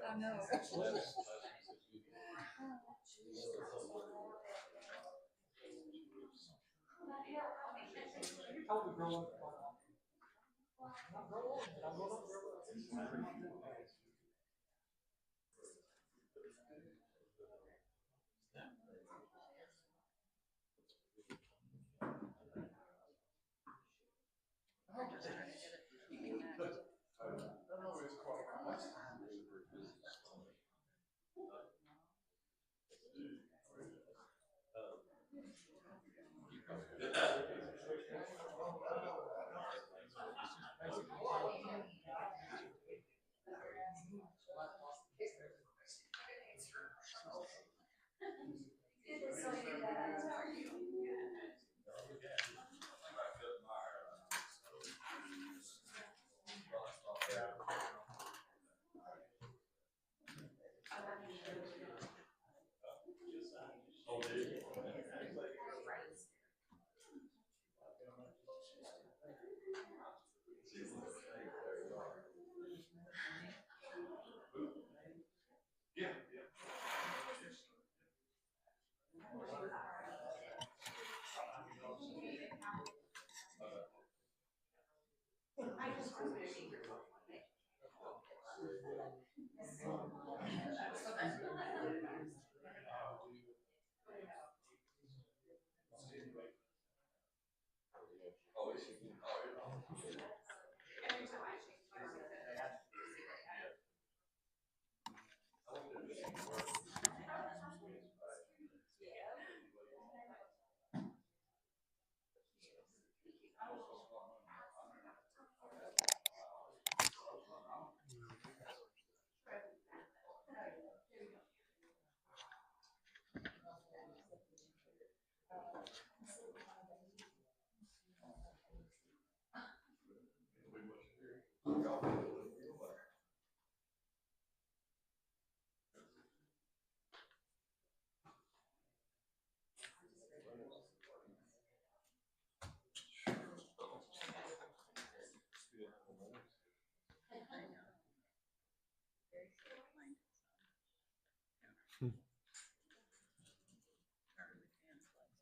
I know.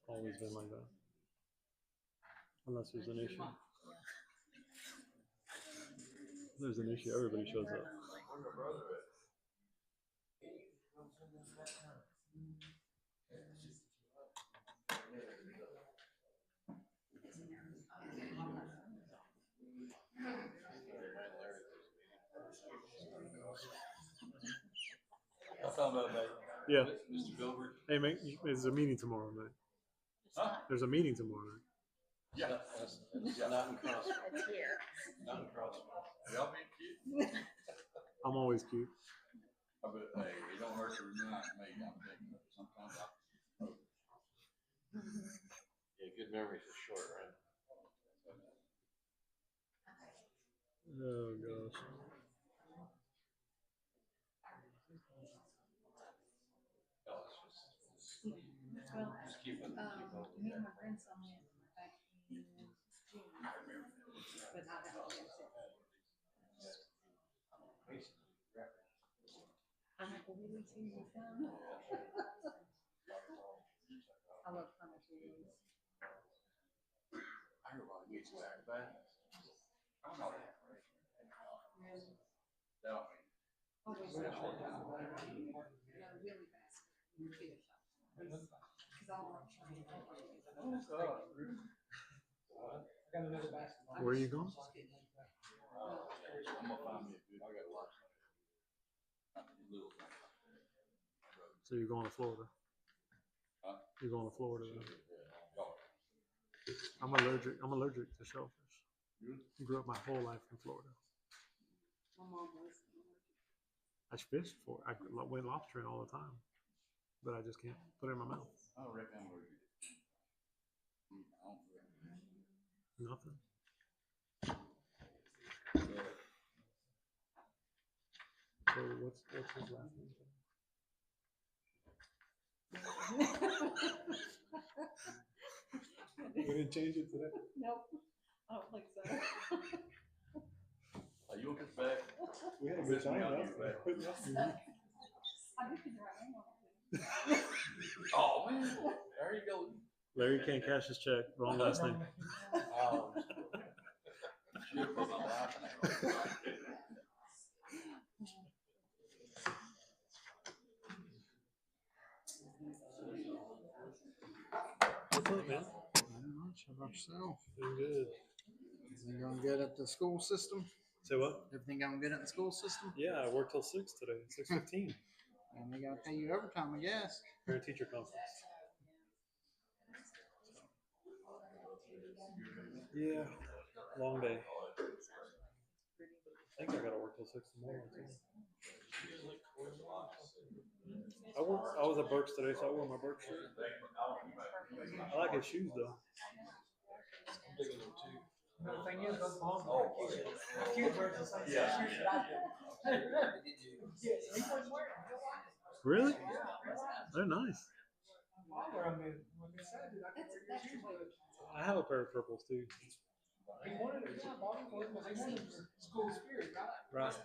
Always been like that. Unless there's an issue. There's an issue, everybody shows up. Yeah. Mr. Gilbert. Hey, mate, there's a meeting tomorrow night. Huh? There's a meeting tomorrow night. Yeah. Not in Crossville. It's here. Not in Crossville. Y'all being cute? I'm always cute. But hey, it don't hurt to remind me. I'm thinking sometimes yeah, good memories are short, right? Oh gosh. Well, me and my grandson went back in June, but not that long ago. I have to really see you come. I love Colonel Cheese. I heard a lot of good stuff about that. I don't know that. Really? No. Always really fast. Because I don't want to try Where are you going? I'm gonna find me a good. I got a lot. So you're going to Florida? Huh? You're going to Florida? I'm allergic to shellfish. I grew up my whole life in Florida. my mom was. I fished for it. I went lobstering all the time, but I just can't put it in my mouth. I don't reckon I'm allergic. Nothing. So what's his last name? We didn't change it today. Nope, I don't think so. Are you looking back? We had a good time. I do think the right name on it. Oh, man, there you go. Larry can't cash his check. Wrong last name. Oh. Should put my life in it. What's up, man? Not much. How about yourself? Doing good. Everything going good at the school system? Say what? Everything going good at the school system? Yeah, I worked till 6 today. 6:15. And they gotta pay you overtime, I guess. Parent teacher conference. Yeah, long day. I think I gotta work till 6 tomorrow too. I was at Burke's today, so I wore my Burke shirt. I like his shoes though. The thing is, those balls are cute. Wears the same shoes that I do. He was wearing them. Really? They're nice. I wear them when they said it. I can wear your shoes, but I have a pair of purples too. he wanted it. Yeah, bought them for him because they wanted for school spirit, right? Right.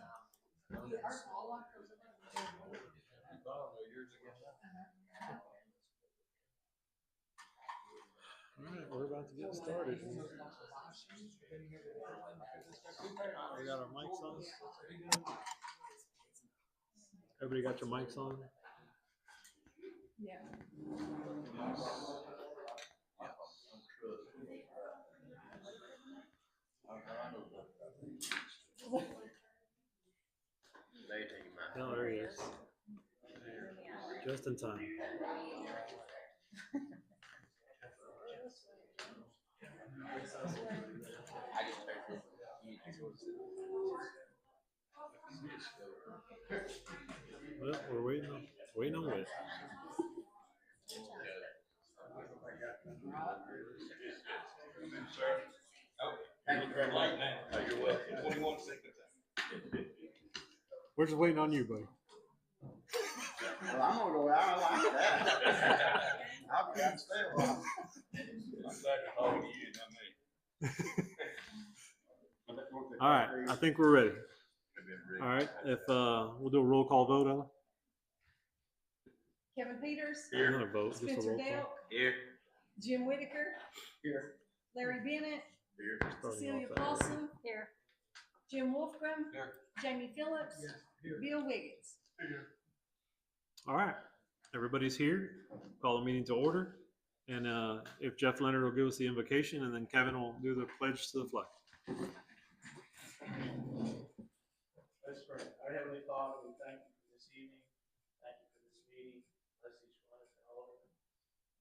All right, we're about to get started. We got our mics on. Everybody got your mics on? Yeah. No, there he is. Just in time. Well, we're waiting on Whit. We're just waiting on you, buddy. Well, I'm gonna go out. I like that. I'll come and stay a while. All right, I think we're ready. All right, if we'll do a roll call vote, Ella. Kevin Peters. Not a vote, just a Spencer roll Dale. call. Here. Jim Whitaker. Here. Larry Bennett. Here. Starting Cecilia off that way. Paulson. Here. Jim Wolfgram. Here. Jamie Phillips. Bill Wiggins. All right, everybody's here. Call the meeting to order. And if Jeff Leonard will give us the invocation, and then Kevin will do the pledge to the flag. Let's pray. Our Heavenly Father, we thank you for this evening. Thank you for this meeting. Bless each one of the Aldermen,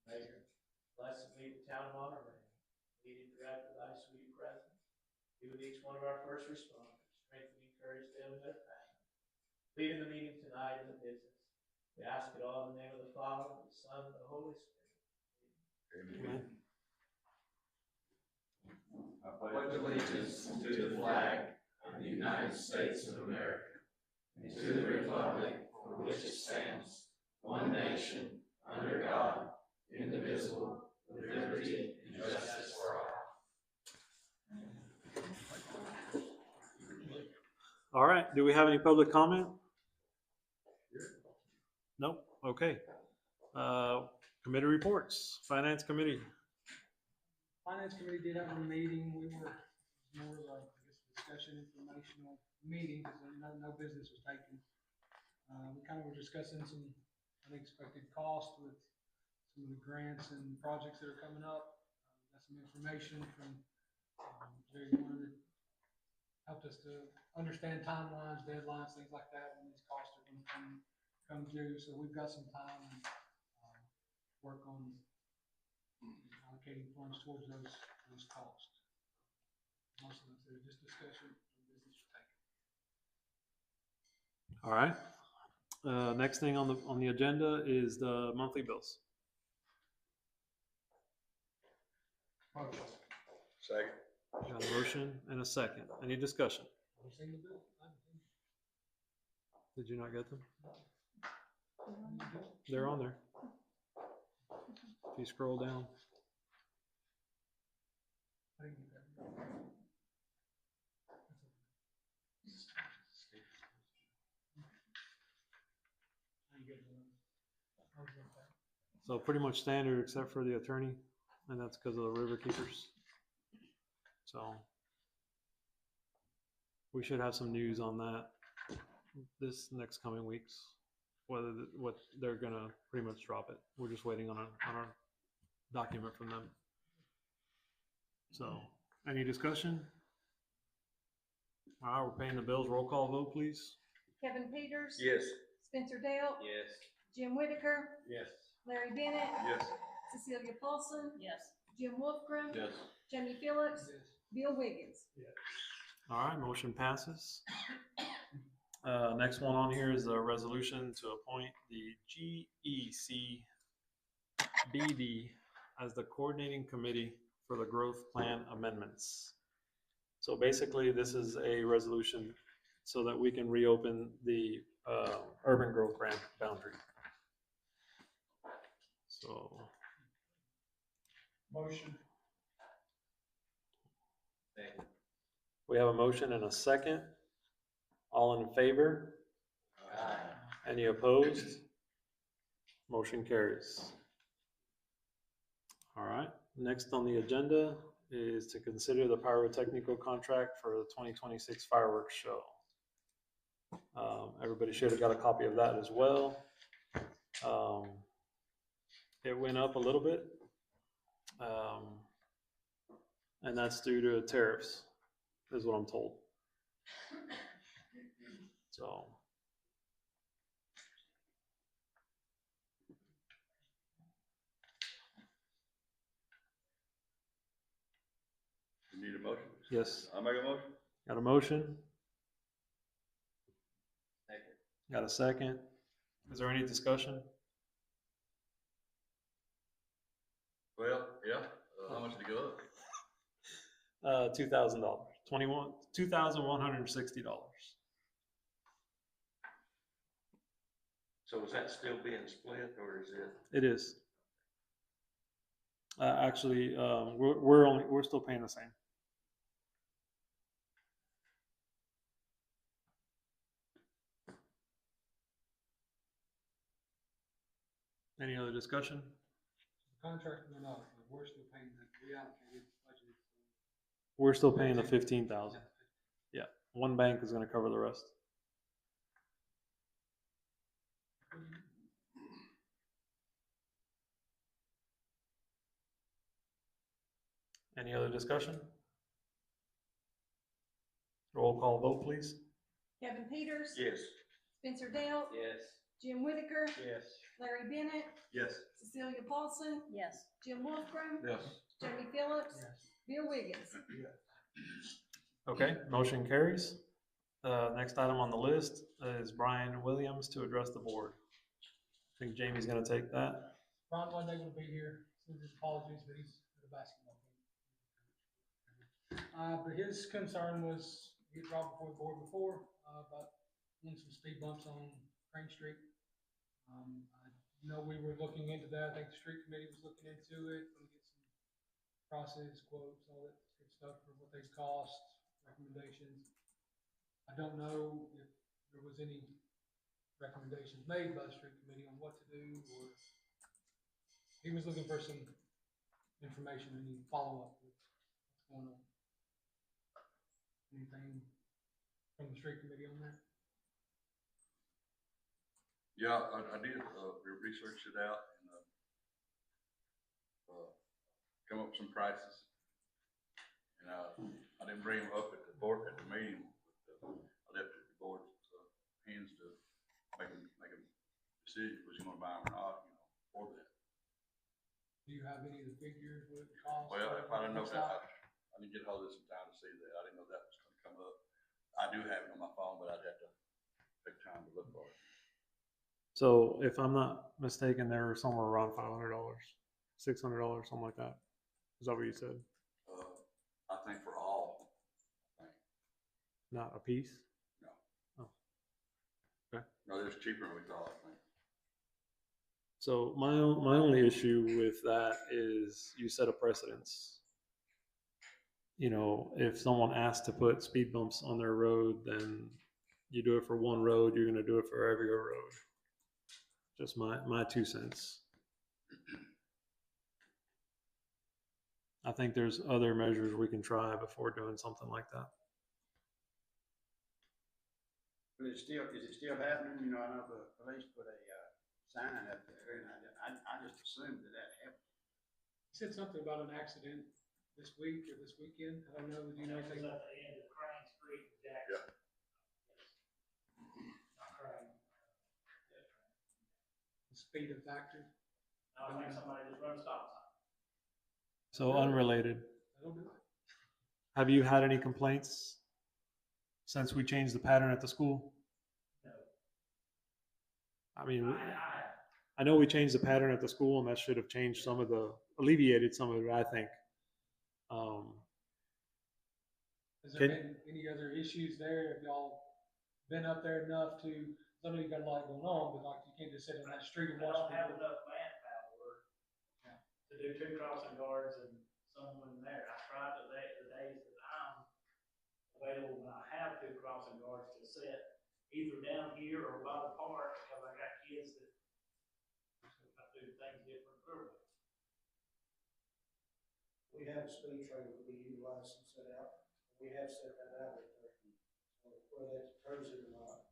Mayor. Bless and lead the town of Monterey. Lead and direct with thy sweet presence. Be with each one of our first responders. Strengthen and encourage them and their families. Lead in the meeting tonight in the business. We ask it all in the name of the Father, the Son, and the Holy Spirit. Amen. I pledge allegiance to the flag of the United States of America and to the republic for which it stands, one nation, under God, indivisible, with liberty and justice for all. All right, do we have any public comment? Nope, okay. Committee reports, Finance Committee. Finance Committee did have a meeting. We were more of a, I guess, discussion informational meeting because no business was taken. We kind of were discussing some unexpected costs with some of the grants and projects that are coming up. Got some information from Jerry Warner that helped us to understand timelines, deadlines, things like that when these costs are going to come due. So we've got some time and work on allocating funds towards those costs. Most of them are just discussion, no business was taken. All right. Next thing on the agenda is the monthly bills. Motion. Second. Got a motion and a second. Any discussion? Have you seen the bill? I haven't seen it. Did you not get them? They're on there. If you scroll down. I didn't get that. So pretty much standard except for the attorney, and that's because of the river keepers. So we should have some news on that this next coming weeks, what they're gonna pretty much drop it. We're just waiting on our document from them. So, any discussion? All right, we're paying the bills. Roll call vote, please. Kevin Peters. Yes. Spencer Dale. Yes. Jim Whitaker. Yes. Larry Bennett. Yes. Cecilia Paulson. Yes. Jim Wolfgram. Yes. Jamie Phillips. Yes. Bill Wiggins. All right, motion passes. Next one on here is a resolution to appoint the GECBD as the coordinating committee for the growth plan amendments. So basically, this is a resolution so that we can reopen the urban growth grant boundary. So, Motion. Second. we have a motion and a second. All in favor? Aye. Any opposed? Motion carries. All right, next on the agenda is to consider the pyrotechnical contract for the 2026 fireworks show. Everybody should have got a copy of that as well. It went up a little bit. And that's due to tariffs, is what I'm told. So. You need a motion? Yes, I'll make a motion. got a motion, Second. got a second. Is there any discussion? Well, yeah, how much did it go up? $2,000, $2,160. So is that still being split, or is it? It is. Actually, we're still paying the same. Any other discussion? Contract went up, but we're still paying the reallocated budget. We're still paying the 15,000. Yeah, one bank is going to cover the rest. Any other discussion? Roll call vote, please. Kevin Peters. Yes. Spencer Dale. Yes. Jim Whitaker. Yes. Larry Bennett. Yes. Cecilia Paulson. Yes. Jim Wolfgram. Yes. Jamie Phillips. Yes. Bill Wiggins. Okay, motion carries. Next item on the list is Brian Williams to address the board. I think Jamie's going to take that. Ron wasn't able to be here, sends his apologies, but he's at a basketball game. But his concern was, he had brought before the board before, about some speed bumps on Crane Street. I know we were looking into that. I think the street committee was looking into it, gonna get some process quotes, all that good stuff for what they cost, recommendations. I don't know if there was any recommendations made by the street committee on what to do, or he was looking for some information and any follow-up with what's going on. Anything from the street committee on that? Yeah, I did, we researched it out and, come up with some prices. And, I didn't bring them up at the board, at the meeting, but, I left it at the board's, hands to make a decision, was you gonna buy them or not, for that. Do you have any of the figures, what it costs? Well, if I didn't know Looks that, like? I didn't get hold of this in time to see that, I didn't know that was gonna come up. I do have it on my phone, but I'd have to take time to look for it. So if I'm not mistaken, they were somewhere around $500, $600, something like that. Is that what you said? I think for all, I think, Not a piece? no. Oh. Okay. No, it's cheaper than we thought, I think. So my only issue with that is you set a precedence. You know, if someone asks to put speed bumps on their road, then you do it for one road, you're going to do it for every road. Just my 2 cents. I think there's other measures we can try before doing something like that. But is it still happening? You know, I know the police put a, sign up there, and I just assumed that happened. You said something about an accident this week or this weekend. I don't know. Do you know anything? At the end of Crane Street in Jackson. Not Crane. Speed a factor? I think somebody just run a stop sign. So unrelated. That'll do it. Have you had any complaints since we changed the pattern at the school? No. I mean, I I know we changed the pattern at the school, and that should have changed some of the, alleviated some of it, I think. Has there been any other issues there? Have y'all been up there enough to, I know you got a lot going on, but like you can't just sit in that street and I watch don't have people. enough manpower to do 2 crossing guards and someone there. I tried the days that I'm available when I have 2 crossing guards to sit either down here or by the park, because I got kids that do things different early. We have a speed trailer that we utilize and set out. We have set that out at there. So whether that deters it or not.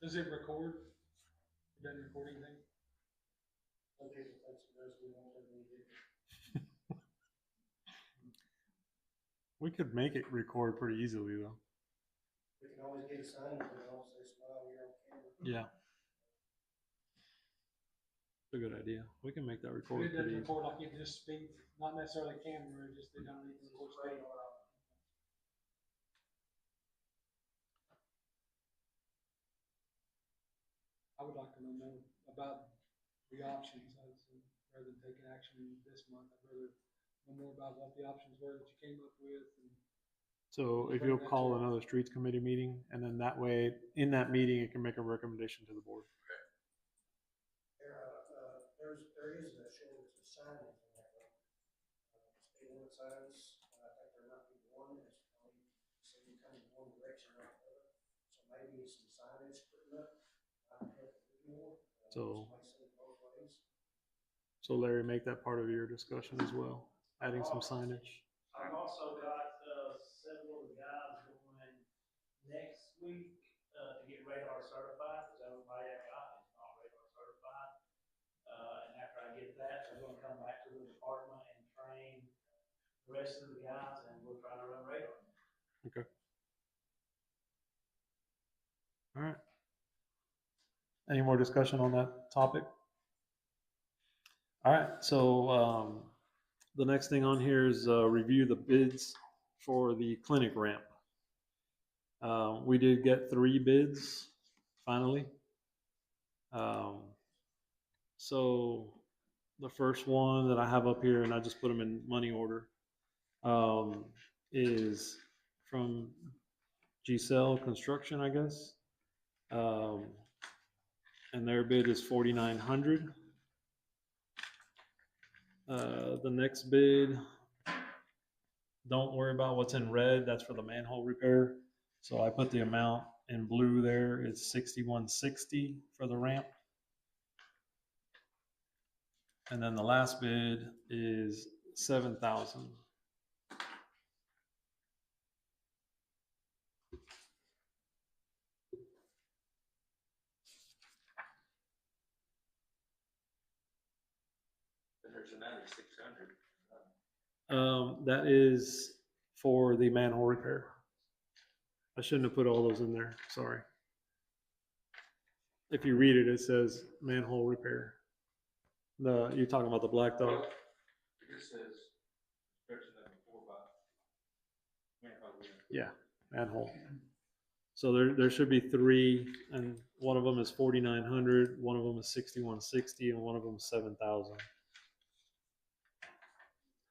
Does it record? It doesn't record anything? Some people think it does, we don't have any different. We could make it record pretty easily, though. We can always get a sign, but also say, smile, you're on camera. Yeah. It's a good idea. We can make that But record it doesn't pretty easy. record like it just speeds, not necessarily camera, it just, they don't even record speed. I would like to know more about the options, rather than taking action this month. I'd rather know more about what the options were that you came up with. And So if you'll call another streets committee meeting, and then that way, in that meeting, it can make a recommendation to the board. There is a shortage of signage in that road. Speed limit signs, I think there might be one that's only seen kind of one direction or another. So maybe some signage putting up, might help a bit more. So- Might send it both ways. So Larry, make that part of your discussion as well, adding some signage. I've also got several of the guys going next week to get radar certified, because everybody I got is not radar certified. And after I get that, they're gonna come back to the department and train the rest of the guys, and we'll try to run radar. Okay. All right. Any more discussion on that topic? All right, so the next thing on here is review the bids for the clinic ramp. We did get 3 bids finally. So the first one that I have up here, and I just put them in money order, is from Giselle Construction, I guess. And their bid is $4,900. The next bid, don't worry about what's in red, that's for the manhole repair. So I put the amount in blue there, it's $61.60 for the ramp. And then the last bid is $7,000. There's another 600. That is for the manhole repair. I shouldn't have put all those in there, sorry. If you read it, it says manhole repair. You're talking about the black dog? It says, description of 4 by. Yeah, manhole. So there should be 3, and one of them is 4,900, one of them is 6160, and one of them is 7,000.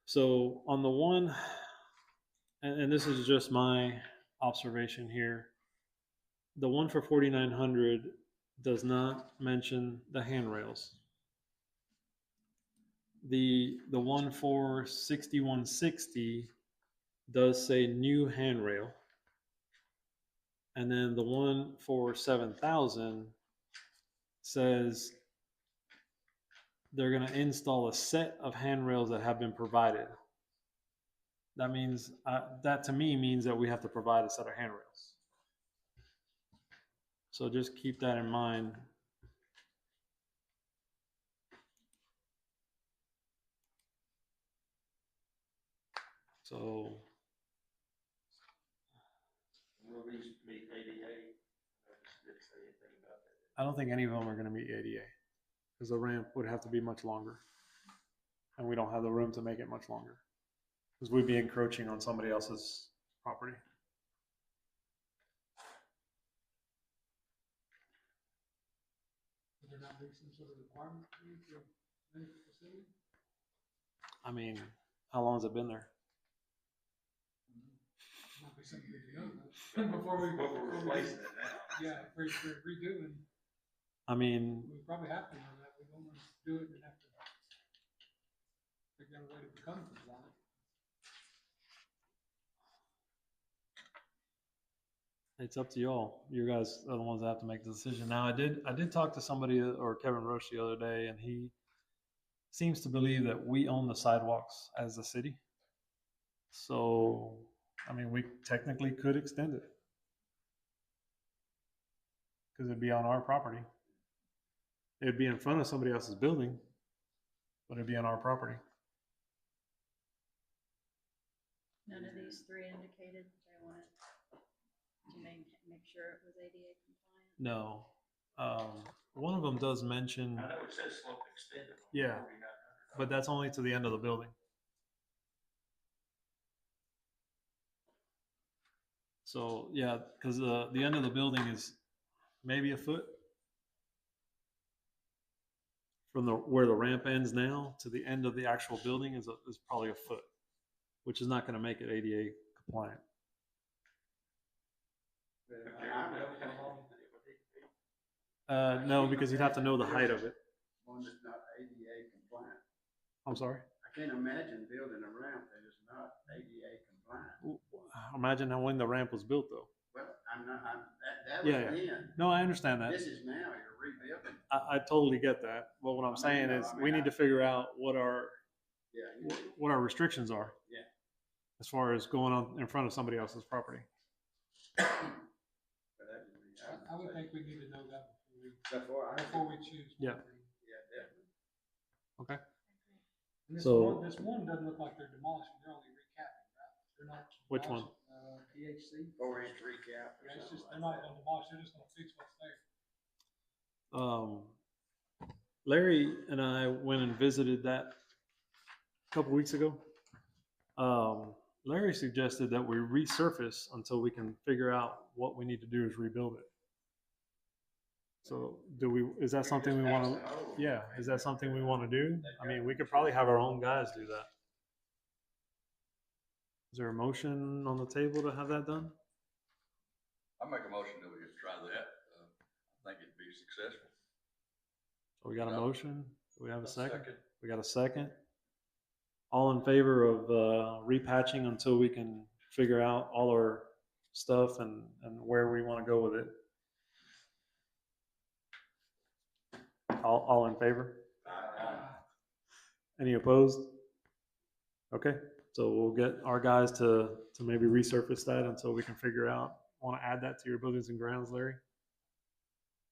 So on the one, and this is just my observation here, the one for 4,900 does not mention the handrails. The one for 6160 does say new handrail. And then the one for 7,000 says they're going to install a set of handrails that have been provided. that means, that to me means that we have to provide a set of handrails. So just keep that in mind. So Will these meet ADA? Did it say anything about that? I don't think any of them are gonna meet ADA, because the ramp would have to be much longer. And we don't have the room to make it much longer, because we'd be encroaching on somebody else's property. Would there not be some sort of requirement for you to manage the facility? I mean, how long has it been there? Might be something we can know before we Replacing it now. yeah, if we're redoing, I mean, we probably have to know that. We don't want to do it and have to figure out a way to become compliant. it's up to y'all. You guys are the ones that have to make the decision. Now, I did talk to somebody, or Kevin Roche, the other day, and he seems to believe that we own the sidewalks as the city. So, I mean, we technically could extend it, because it'd be on our property. It'd be in front of somebody else's building, but it'd be on our property. None of these three indicated they wanted to make sure it was ADA compliant. No. One of them does mention, I know it says slope extended. on Yeah. 4900. but that's only to the end of the building. So, yeah, because the end of the building is maybe a foot from where the ramp ends now to the end of the actual building is probably a foot, which is not going to make it ADA compliant. No, because you'd have to know the height of it. One that's not ADA compliant. I'm sorry. I can't imagine building a ramp that is not ADA compliant. Imagine when the ramp was built, though. Well, that was Yeah, then. No, I understand that. This is now, you're rebuilding. I totally get that. But what I'm saying is, we need to figure out what our restrictions are. Yeah. As far as going on in front of somebody else's property. I would think we need to know that Before before we choose. Yeah. Yeah, definitely. Okay. And this So- one doesn't look like they're demolishing, they're only recapping, right? They're not. Which one? demolishing, PHC. 4-inch recap. Yeah, it's just, they're not gonna demolish, they're just gonna fix what's there. Larry and I went and visited that a couple weeks ago. Larry suggested that we resurface until we can figure out what we need to do is rebuild it. So is that something we want to, yeah, is that something we want to do? I mean, we could probably have our own guys do that. Is there a motion on the table to have that done? I make a motion that we just try that. I think it'd be successful. So we got a Yeah. motion. Do we have a second? Second. We got a second. All in favor of repatching until we can figure out all our stuff and where we want to go with it? All in favor? Any opposed? Okay, so we'll get our guys to maybe resurface that until we can figure out. Want to add that to your buildings and grounds, Larry?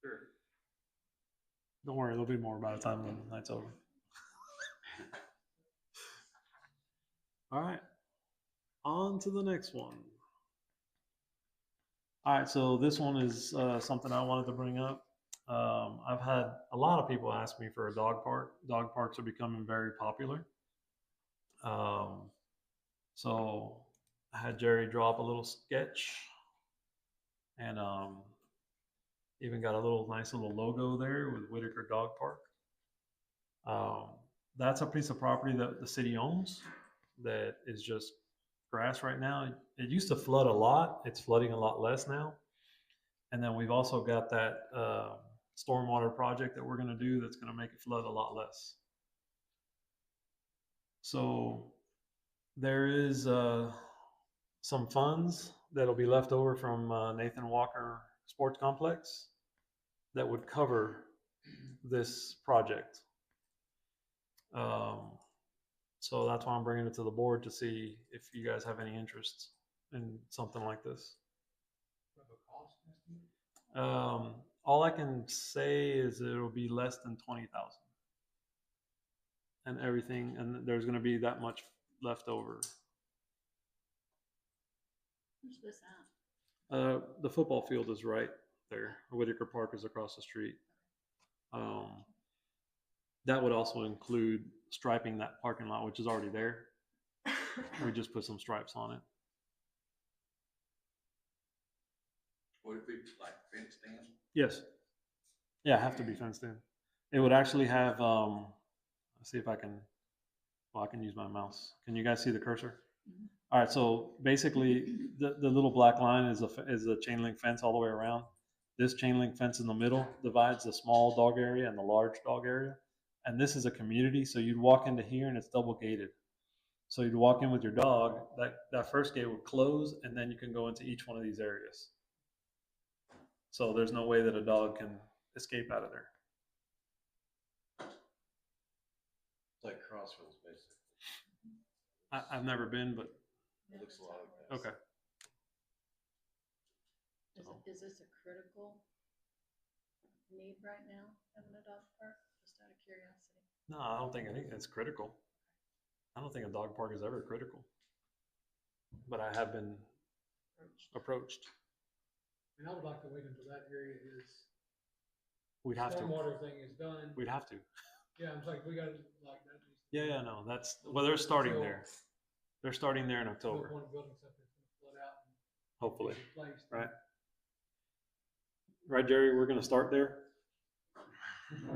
Sure. Don't worry, there'll be more by the time the night's over. All right, on to the next one. All right, so this one is something I wanted to bring up. I've had a lot of people ask me for a dog park. Dog parks are becoming very popular. So I had Jerry draw up a little sketch, and even got a nice little logo there with Whitaker Dog Park. That's a piece of property that the city owns that is just grass right now. It used to flood a lot. It's flooding a lot less now. And then we've also got that stormwater project that we're going to do that's going to make it flood a lot less. So there is some funds that'll be left over from Nathan Walker Sports Complex that would cover this project. So that's why I'm bringing it to the board to see if you guys have any interest in something like this. Of a cost estimate? All I can say is it'll be less than 20,000 and everything, and there's going to be that much left over. Where's this at? The football field is right there. Whitaker Park is across the street. That would also include striping that parking lot, which is already there. We just put some stripes on it. Would it be like fenced in? Yes. Yeah, have to be fenced in. It would actually have, let's see if I can, well, I can use my mouse. Can you guys see the cursor? All right, so basically the little black line is a chain link fence all the way around. This chain link fence in the middle divides the small dog area and the large dog area. And this is a community, so you'd walk into here and it's double gated. So you'd walk in with your dog, that first gate would close, and then you can go into each one of these areas. So there's no way that a dog can escape out of there. It's like Crossroads, basically. I've never been, but It looks a lot like that. okay. Is this a critical need right now, having a dog park? Just out of curiosity. No, I don't think it's critical. I don't think a dog park is ever critical. But I have been approached. And I would like to wait until that area is, We'd have to. stormwater thing is done. We'd have to. Yeah, I'm like, we gotta, like, that needs to. Yeah, no, that's, well, they're starting there. They're starting there in No October, point of building something that's gonna flood out and hopefully. be replaced. Right. Right, Jerry, we're gonna start there. I'll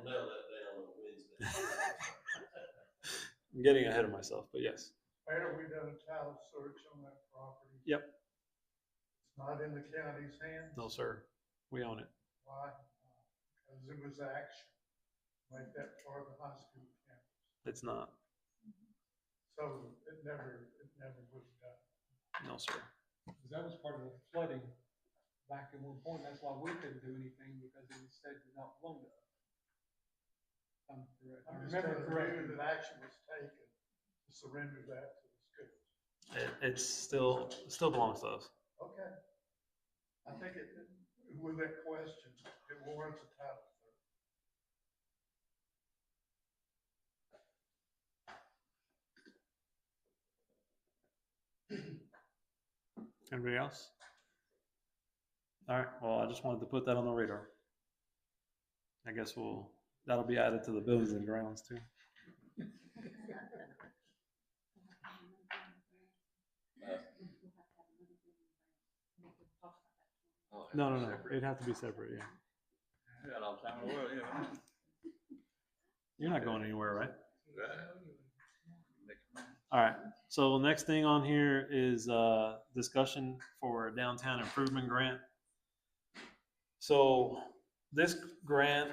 nail that down on Wednesday. I'm getting ahead of myself, but yes. Mayor, we done a title search on that property. Yep. It's not in the county's hands. No, sir. We own it. Why? Because it was action, like that part of the high school campus. It's not. So it never was done. No, sir. Because that was part of the flooding back at one point. That's why we couldn't do anything, because it was said to not belong to us. I'm correct. I I'm just remember telling correctly. you that action was taken to surrender that to the schools. It still belongs to us. Okay. I think with that question, it warrants a title search. Anybody else? All right. Well, I just wanted to put that on the radar. I guess that'll be added to the buildings and grounds too. No. It'd have to be separate, yeah. We got all the time in the world, yeah. You're not going anywhere, right? Right. All right. So next thing on here is discussion for a downtown improvement grant. So this grant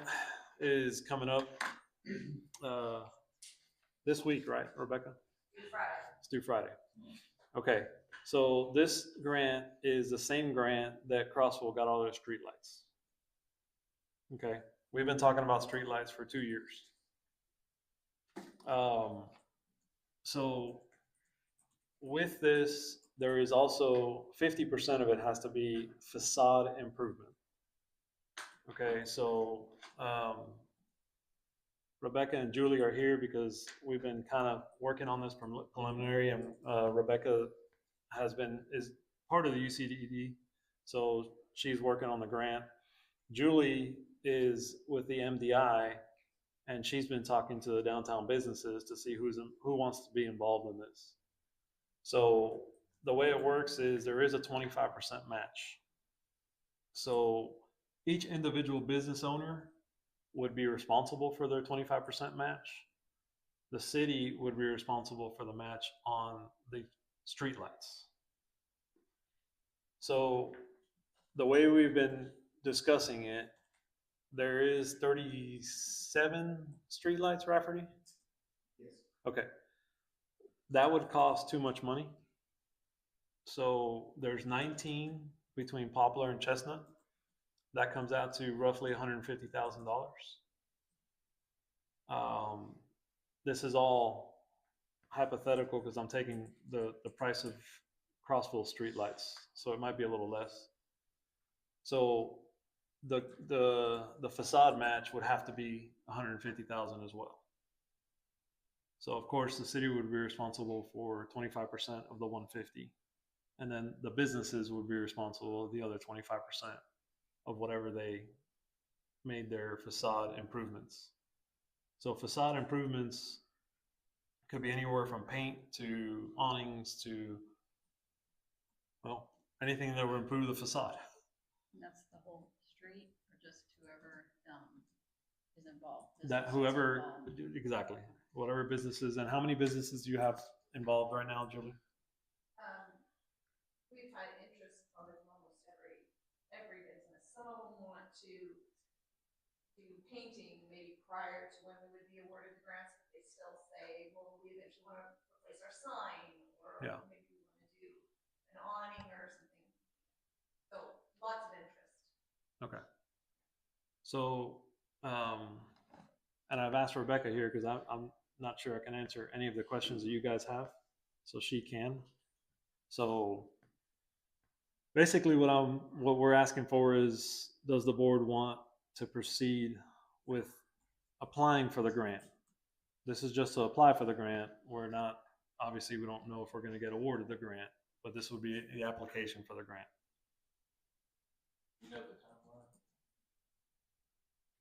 is coming up this week, right, Rebecca? It's due Friday. Okay. So this grant is the same grant that Crossville got all their streetlights. Okay. We've been talking about streetlights for 2 years. So with this, there is also 50% of it has to be facade improvement. Okay, so Rebecca and Julie are here because we've been kind of working on this preliminary, and Rebecca is part of the UCDD, so she's working on the grant. Julie is with the MDI, and she's been talking to the downtown businesses to see who wants to be involved in this. So the way it works is there is a 25% match. So each individual business owner would be responsible for their 25% match. The city would be responsible for the match on the streetlights. So the way we've been discussing it, there is 37 streetlights, Rafferty? Yes. Okay. That would cost too much money. So there's 19 between Poplar and Chestnut. That comes out to roughly $150,000. This is all hypothetical because I'm taking the price of Crossville streetlights, so it might be a little less. So the facade match would have to be 150,000 as well. So of course the city would be responsible for 25% of the 150, and then the businesses would be responsible for the other 25% of whatever they made their facade improvements. So facade improvements could be anywhere from paint to awnings to, well, anything that would improve the facade. And that's the whole street, or just whoever is involved? That businesses whoever, involved? exactly, whatever businesses, and how many businesses do you have involved right now, Julie? We've had interest from almost every business. Some of them want to do painting maybe prior to when we would be awarded the grants, but they still say, well, we eventually want to replace our sign, or Yeah. maybe we want to do an awning or something. So lots of interest. Okay. So, and I've asked Rebecca here because I'm not sure I can answer any of the questions that you guys have, so she can. So basically what we're asking for is, does the board want to proceed with applying for the grant? This is just to apply for the grant. We're not, obviously we don't know if we're going to get awarded the grant, but this would be the application for the grant. You know the timeline?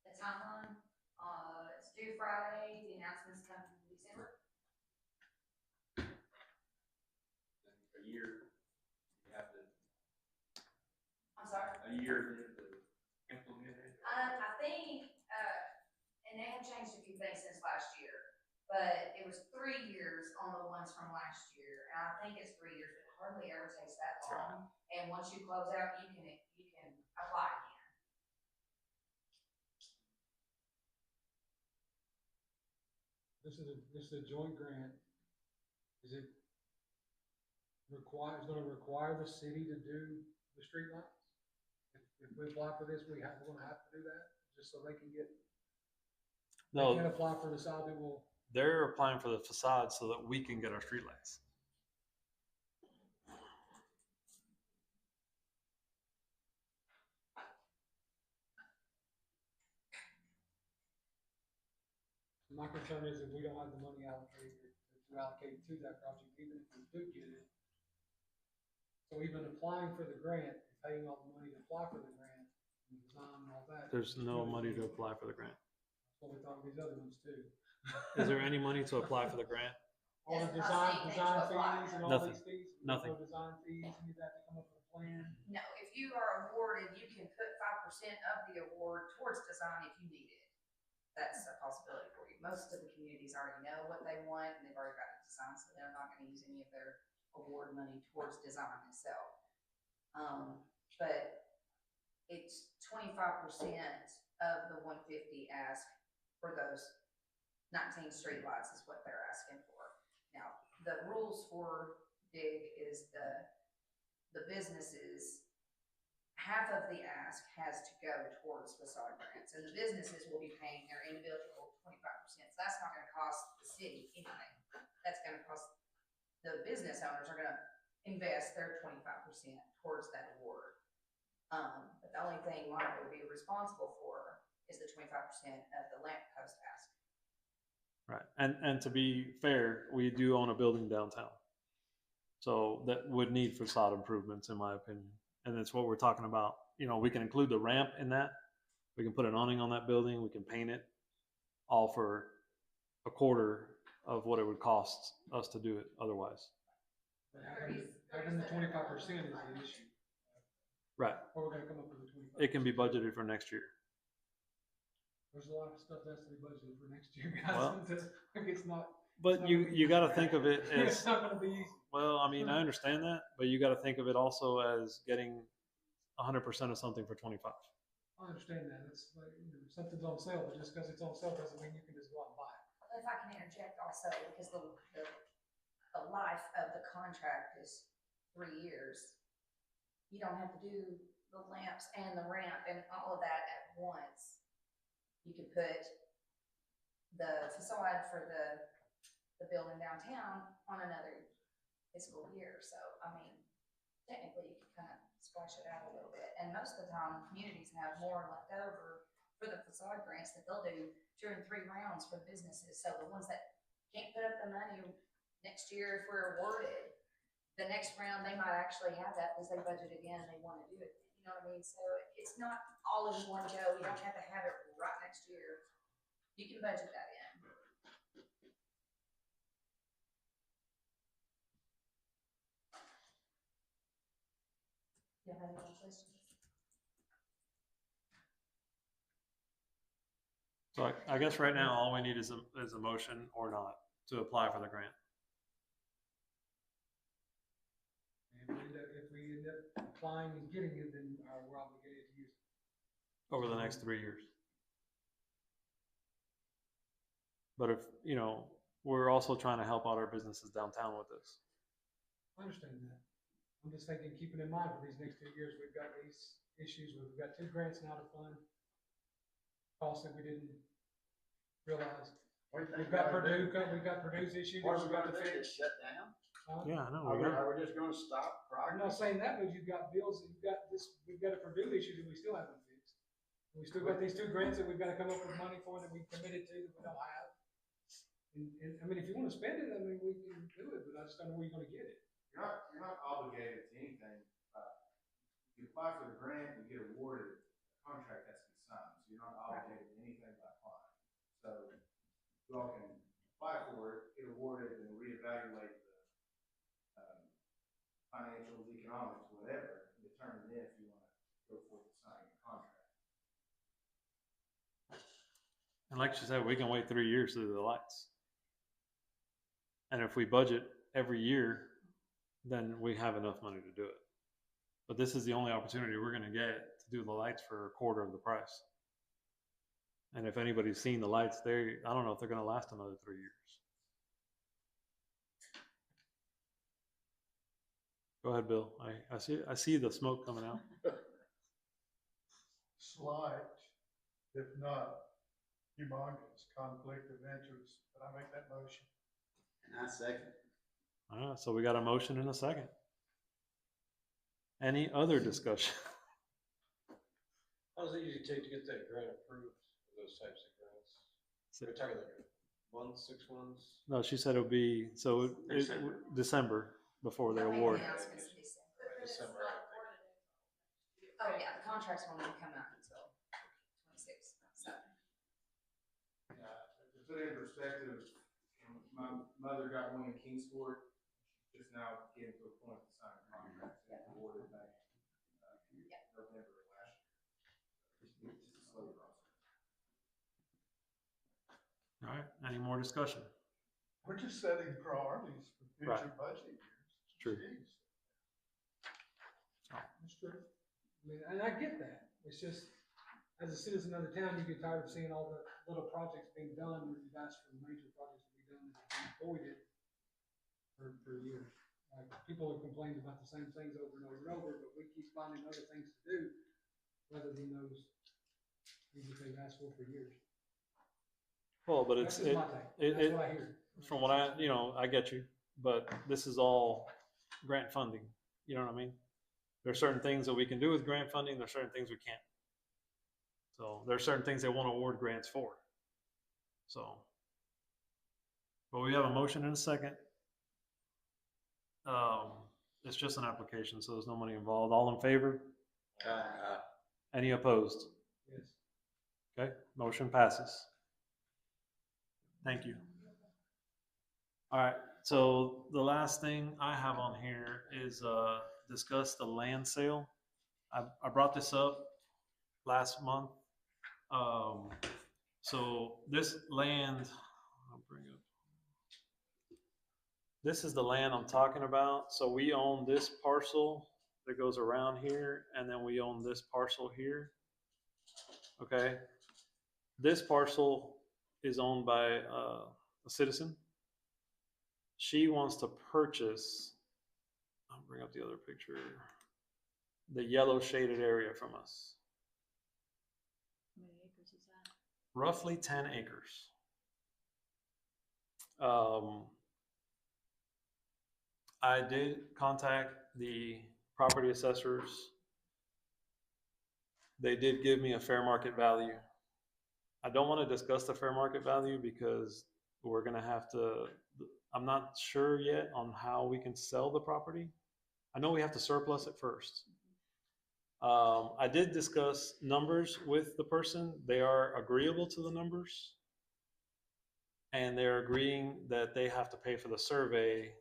The timeline, it's due Friday. The announcements come in December. A year, you have to, I'm sorry. a year to implement it? I think, and they have changed a few things since last year, but it was 3 years on the ones from last year. And I think it's 3 years, but it hardly ever takes that long. And once you close out, you can apply again. This is a joint grant. Is it required, it's gonna require the city to do the streetlights? If we apply for this, we're gonna have to do that, just so they can get, they No, can apply for the side that will, they're applying for the facade so that we can get our streetlights. my concern is that we don't have the money allocated to allocate to that project, even if we do get it. So even applying for the grant, and paying all the money to apply for the grant, and design and all that. There's no money to apply for the grant. That's what we thought of these other ones too. Is there any money to apply for the grant? All the Yes, design I see. fees and all Nothing. these fees? Nothing. No design fees, any of that to come up with a plan? No, if you are awarded, you can put 5% of the award towards design if you need it. That's a possibility for you. Most of the communities already know what they want, and they've already got it designed, so they're not going to use any of their award money towards design itself. But it's 25% of the 150 ask for those 19 streetlights is what they're asking for. Now, the rules for DIG is the businesses, half of the ask has to go towards facade grants, and the businesses will be paying their individual 25%. So that's not going to cost the city anything. That's going to cost the business owners are going to invest their 25% towards that award. But the only thing Monterey would be responsible for is the 25% of the lamp post ask. Right. And to be fair, we do own a building downtown. So that would need facade improvements, in my opinion. And that's what we're talking about. You know, we can include the ramp in that. We can put an awning on that building. We can paint it, all for a quarter of what it would cost us to do it otherwise. But having the 25% is the issue. Right. Or we're gonna come up with a 25%. It can be budgeted for next year. There's a lot of stuff that's to be budgeted for next year, guys. Well, It's not. But you got to think of it It's as, not gonna be easy. well, I mean, I understand that, but you got to think of it also as getting 100% of something for 25. I understand that. It's like, you know, something's on sale, but just because it's on sale doesn't mean you can just go out and buy it. If I can interject also, because the life of the contract is 3 years. You don't have to do the lamps and the ramp and all of that at once. You could put the facade for the the building downtown on another fiscal year. So, I mean, technically you can kind of splash it out a little bit. And most of the time, communities have more left over for the facade grants that they'll do 2 and 3 rounds for the businesses. So the ones that can't put up the money next year, if we're awarded, the next round, they might actually have that because they budget again and they want to do it. You know what I mean? So it's not all in one go. You don't have to have it right next year. You can budget that in. You have any more questions? So I guess right now, all we need is a motion or not to apply for the grant. And if we end up applying and getting it, then we're obligated to use it. Over the next 3 years. But if, you know, we're also trying to help out our businesses downtown with this. I understand that. I'm just thinking, keeping in mind for these next 2 years, we've got these issues where we've got 2 grants now to fund costs that we didn't realize. We've got Purdue's issue that we've got to fix. Shut down? Yeah, I know. Are we just gonna stop I'm not saying that, but you've got bills, we've got a Purdue issue that we still haven't fixed. We still got these 2 grants that we've got to come up with money for that we committed to that we don't have. And I mean, if you want to spend it, I mean, we can do it, but I just don't know where you're going to get it. You're not obligated to anything. If you apply for the grant and get awarded, the contract has to be signed, so you're not obligated to anything by applying. So you all can apply for it, get awarded, and reevaluate the financials, economics, whatever, and determine then if you want to go forward with signing a contract. And like she said, we can wait 3 years to do the lights. And if we budget every year, then we have enough money to do it. But this is the only opportunity we're going to get to do the lights for a quarter of the price. And if anybody's seen the lights, I don't know if they're going to last another 3 years. Go ahead, Bill. I see the smoke coming out. Slight, if not humongous, conflict of interest, but I make that motion. And I second. All right, so we got a motion and a second. Any other discussion? How does it usually take to get that grant approved, those types of grants? We're talking like a month, 6 months? No, she said it'll be, so December before they award. Announcements in December. December, I think. Oh, yeah, the contracts won't even come out until 26, so. To put it in perspective, my mother got one in Kingsport. She's just now getting to a point to sign a contract and awarded back November of last year. It's just a slow process. All right, any more discussion? We're just setting priorities for future budget years. True. Jeez. That's true. I mean, and I get that. It's just, as a citizen of the town, you get tired of seeing all the little projects being done, where you've asked for major projects to be done that have been avoided for years. Like, people have complained about the same things over and over and over, but we keep finding other things to do rather than those things that they've asked for years. Well, but That's just my take. That's what I hear. From what I get you, but this is all grant funding. You know what I mean? There's certain things that we can do with grant funding. There's certain things we can't. So there's certain things they won't award grants for. So, but we have a motion and a second. It's just an application, so there's no money involved. All in favor? Any opposed? Yes. Okay, motion passes. Thank you. All right, so the last thing I have on here is discuss the land sale. I brought this up last month. So this land, I'll bring it up. This is the land I'm talking about. So we own this parcel that goes around here, and then we own this parcel here. Okay. This parcel is owned by a citizen. She wants to purchase, I'll bring up the other picture, the yellow shaded area from us. How many acres is that? Roughly 10 acres. I did contact the property assessors. They did give me a fair market value. I don't want to discuss the fair market value because we're gonna have to, I'm not sure yet on how we can sell the property. I know we have to surplus it first. I did discuss numbers with the person. They are agreeable to the numbers. And they're agreeing that they have to pay for the survey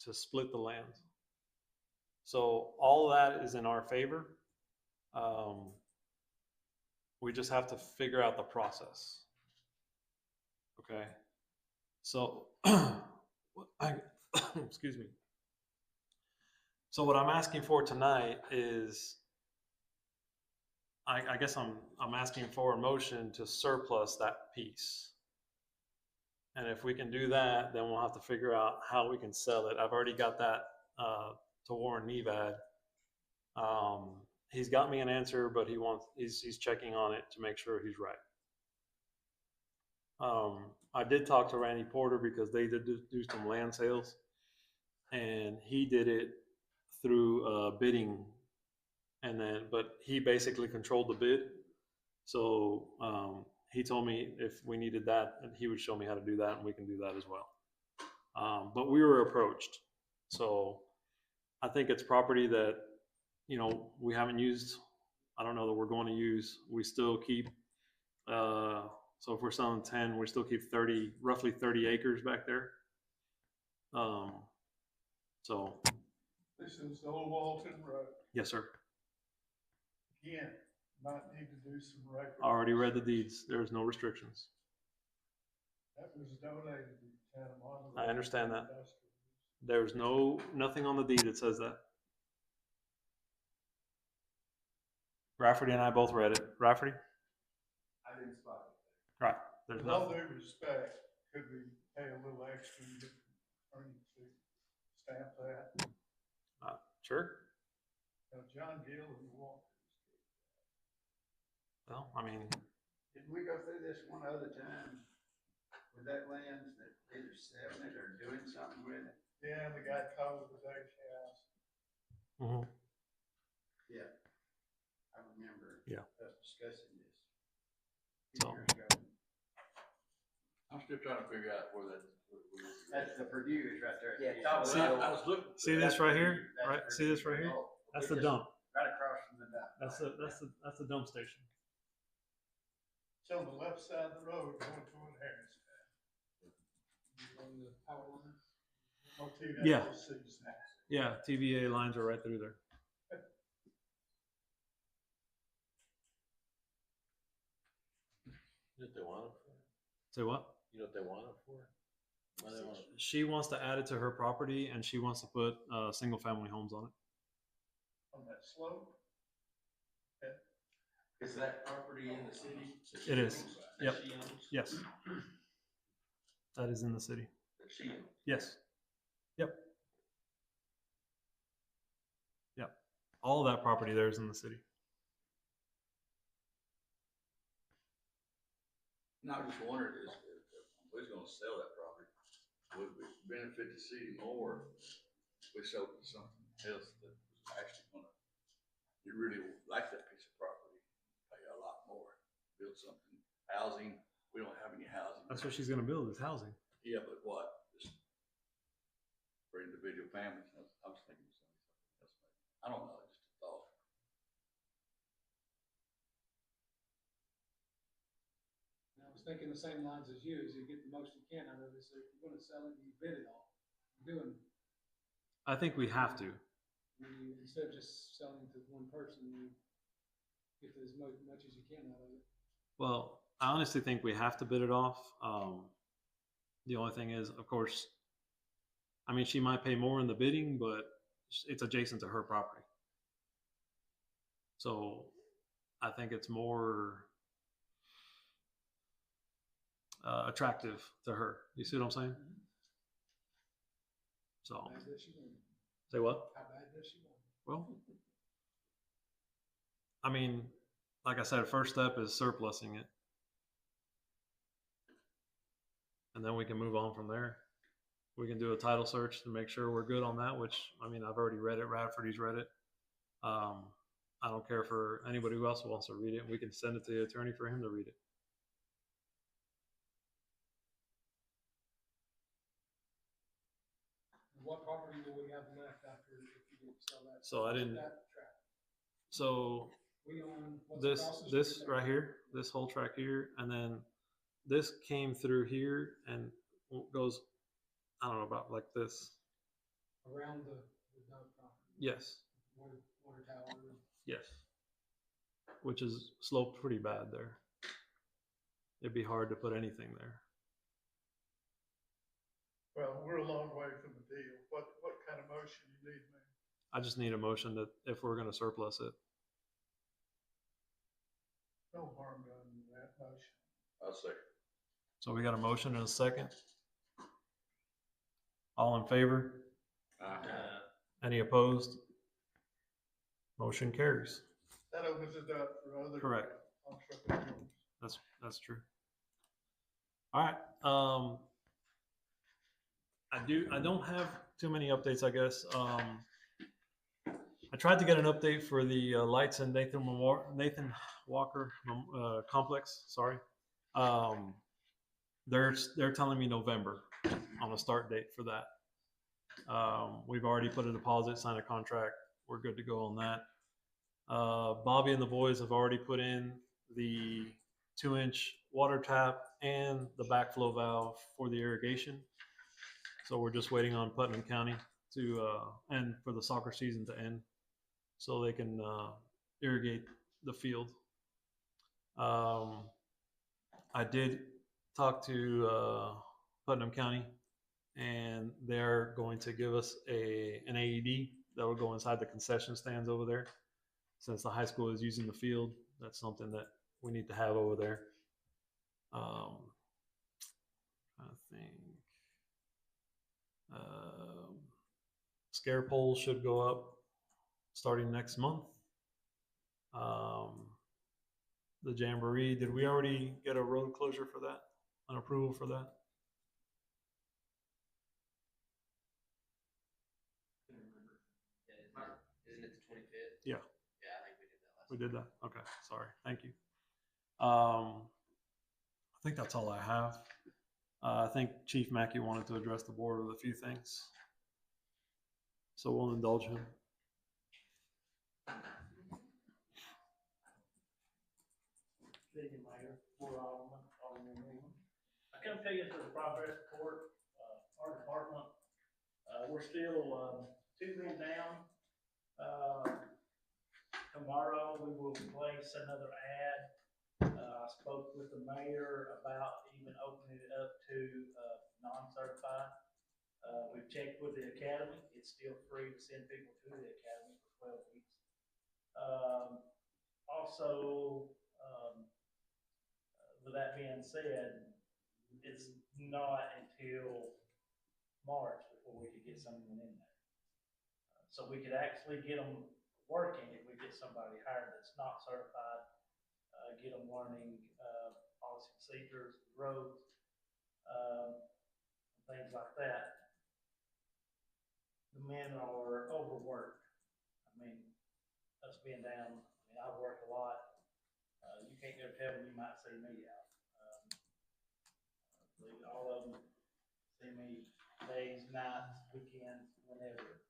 to split the land. So all that is in our favor. We just have to figure out the process. Okay. So, excuse me. So what I'm asking for tonight is, I guess I'm asking for a motion to surplus that piece. And if we can do that, then we'll have to figure out how we can sell it. I've already got that to Warren Nevad. He's got me an answer, but he's checking on it to make sure he's right. I did talk to Randy Porter because they did do some land sales, and he did it through bidding, but he basically controlled the bid. So he told me if we needed that, and he would show me how to do that, and we can do that as well. But we were approached, so I think it's property that, you know, we haven't used. I don't know that we're going to use. We still keep, so if we're selling 10, we still keep roughly 30 acres back there. So. This is Old Walton Road. Yes, sir. Again, might need to do some record. Already read the deeds. There's no restrictions. That was donated to town of Monterey. I understand that. There's nothing on the deed that says that. Rafferty and I both read it. Rafferty? I didn't spot it. Right. There's With all nothing. due respect, could we pay a little extra and get the attorney to stamp that? Sure. John Gill and Walker. Well, I mean, Didn't we go through this one other time with that land that either selling it or doing something with it? Yeah, the guy called the Dutch house. mm-hmm. Yeah. I remember us discussing this a So. few years ago. I'm still trying to figure out where That's the Purdue is right there. Yeah, I was looking. See this right here? Right. See this right here? That's the dump. Right across from the dump. That's the dump station. It's on the left side of the road going toward Harris. On the power line. Yeah. Yeah, TVA lines are right through there. You know what they want it for? Say what? You know what they want it for? Why they want it? She wants to add it to her property, and she wants to put single family homes on it. On that slope? Is that property in the city? It is. That Yep. she owns? Yes. That is in the city. That she owns? Yes. Yep. Yep. All of that property there is in the city. No, I just wondered if we was gonna sell that property, would it benefit the city more if we sold it to something else that was actually gonna, you really like that piece of property, pay a lot more, build something, housing, we don't have any housing. That's what she's going to build, is housing. Yeah, but what? Just for individual families, I was thinking something else. I don't know, just a thought. I was thinking the same lines as you, is you get the most you can out of it, so if you're gonna sell it, you bid it all. I think we have to. Instead of just selling to one person, you get as much as you can out of it. Well, I honestly think we have to bid it off. The only thing is, of course, I mean, she might pay more in the bidding, but it's adjacent to her property. So I think it's more attractive to her. You see what I'm saying? So. How bad does she want it? Say what? How bad does she want it? Well, I mean, like I said, first step is surplusing it. And then we can move on from there. We can do a title search to make sure we're good on that, which, I mean, I've already read it. Radford, read it. I don't care for anybody who else wants to read it. We can send it to the attorney for him to read it. What property do we have left after if you didn't sell that? So I didn't. That track. So We own what's this across the this street right there? here, this whole track here, and then this came through here and goes, I don't know, about like this. Around the Dove property. Yes. Water tower. Yes. Which is sloped pretty bad there. It'd be hard to put anything there. Well, we're a long way from the deal. What kind of motion you need, man? I just need a motion that if we're going to surplus it. No harm done in that motion. I'll second. So we got a motion and a second. All in favor? Any opposed? Motion carries. That opens it up for other. Correct. Entrepreneurs. That's true. All right. I don't have too many updates, I guess. I tried to get an update for the lights in Nathan Walker complex. Sorry. They're telling me November on a start date for that. We've already put a deposit, signed a contract. We're good to go on that. Bobby and the boys have already put in the 2-inch water tap and the backflow valve for the irrigation. So we're just waiting on Putnam County to and for the soccer season to end, so they can irrigate the field. I did talk to Putnam County, and they're going to give us an AED that will go inside the concession stands over there. Since the high school is using the field, that's something that we need to have over there. I think scare poles should go up starting next month. The Jamboree, did we already get a road closure for that? An approval for that? Isn't it the 25th? Yeah. Yeah, I think we did that last. We did that? Okay, sorry, thank you. I think that's all I have. I think Chief Mackey wanted to address the board with a few things, so we'll indulge him. Thank you, Mayor. Aldermen. I come tell you the progress report, our department, we're still 2 men down. Tomorrow we will place another ad. I spoke with the mayor about even opening it up to non-certified. We've checked with the academy. It's still free to send people to the academy for 12 weeks. Also, with that being said, it's not until March before we could get someone in there. So we could actually get them working if we get somebody hired that's not certified, get them learning policy procedures, roads, things like that. The men are overworked. I mean, us being down, I work a lot. You can't go tell when you might see me out. All of them see me days, nights, weekends, whenever.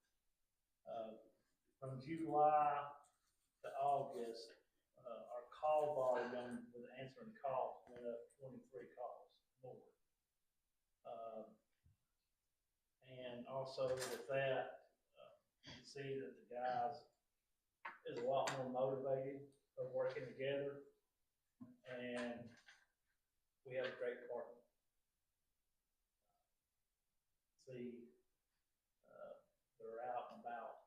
From July to August, our call volume with answering calls went up 23 calls more. And also with that, you can see that the guys is a lot more motivated of working together, and we have a great department. See, they're out and about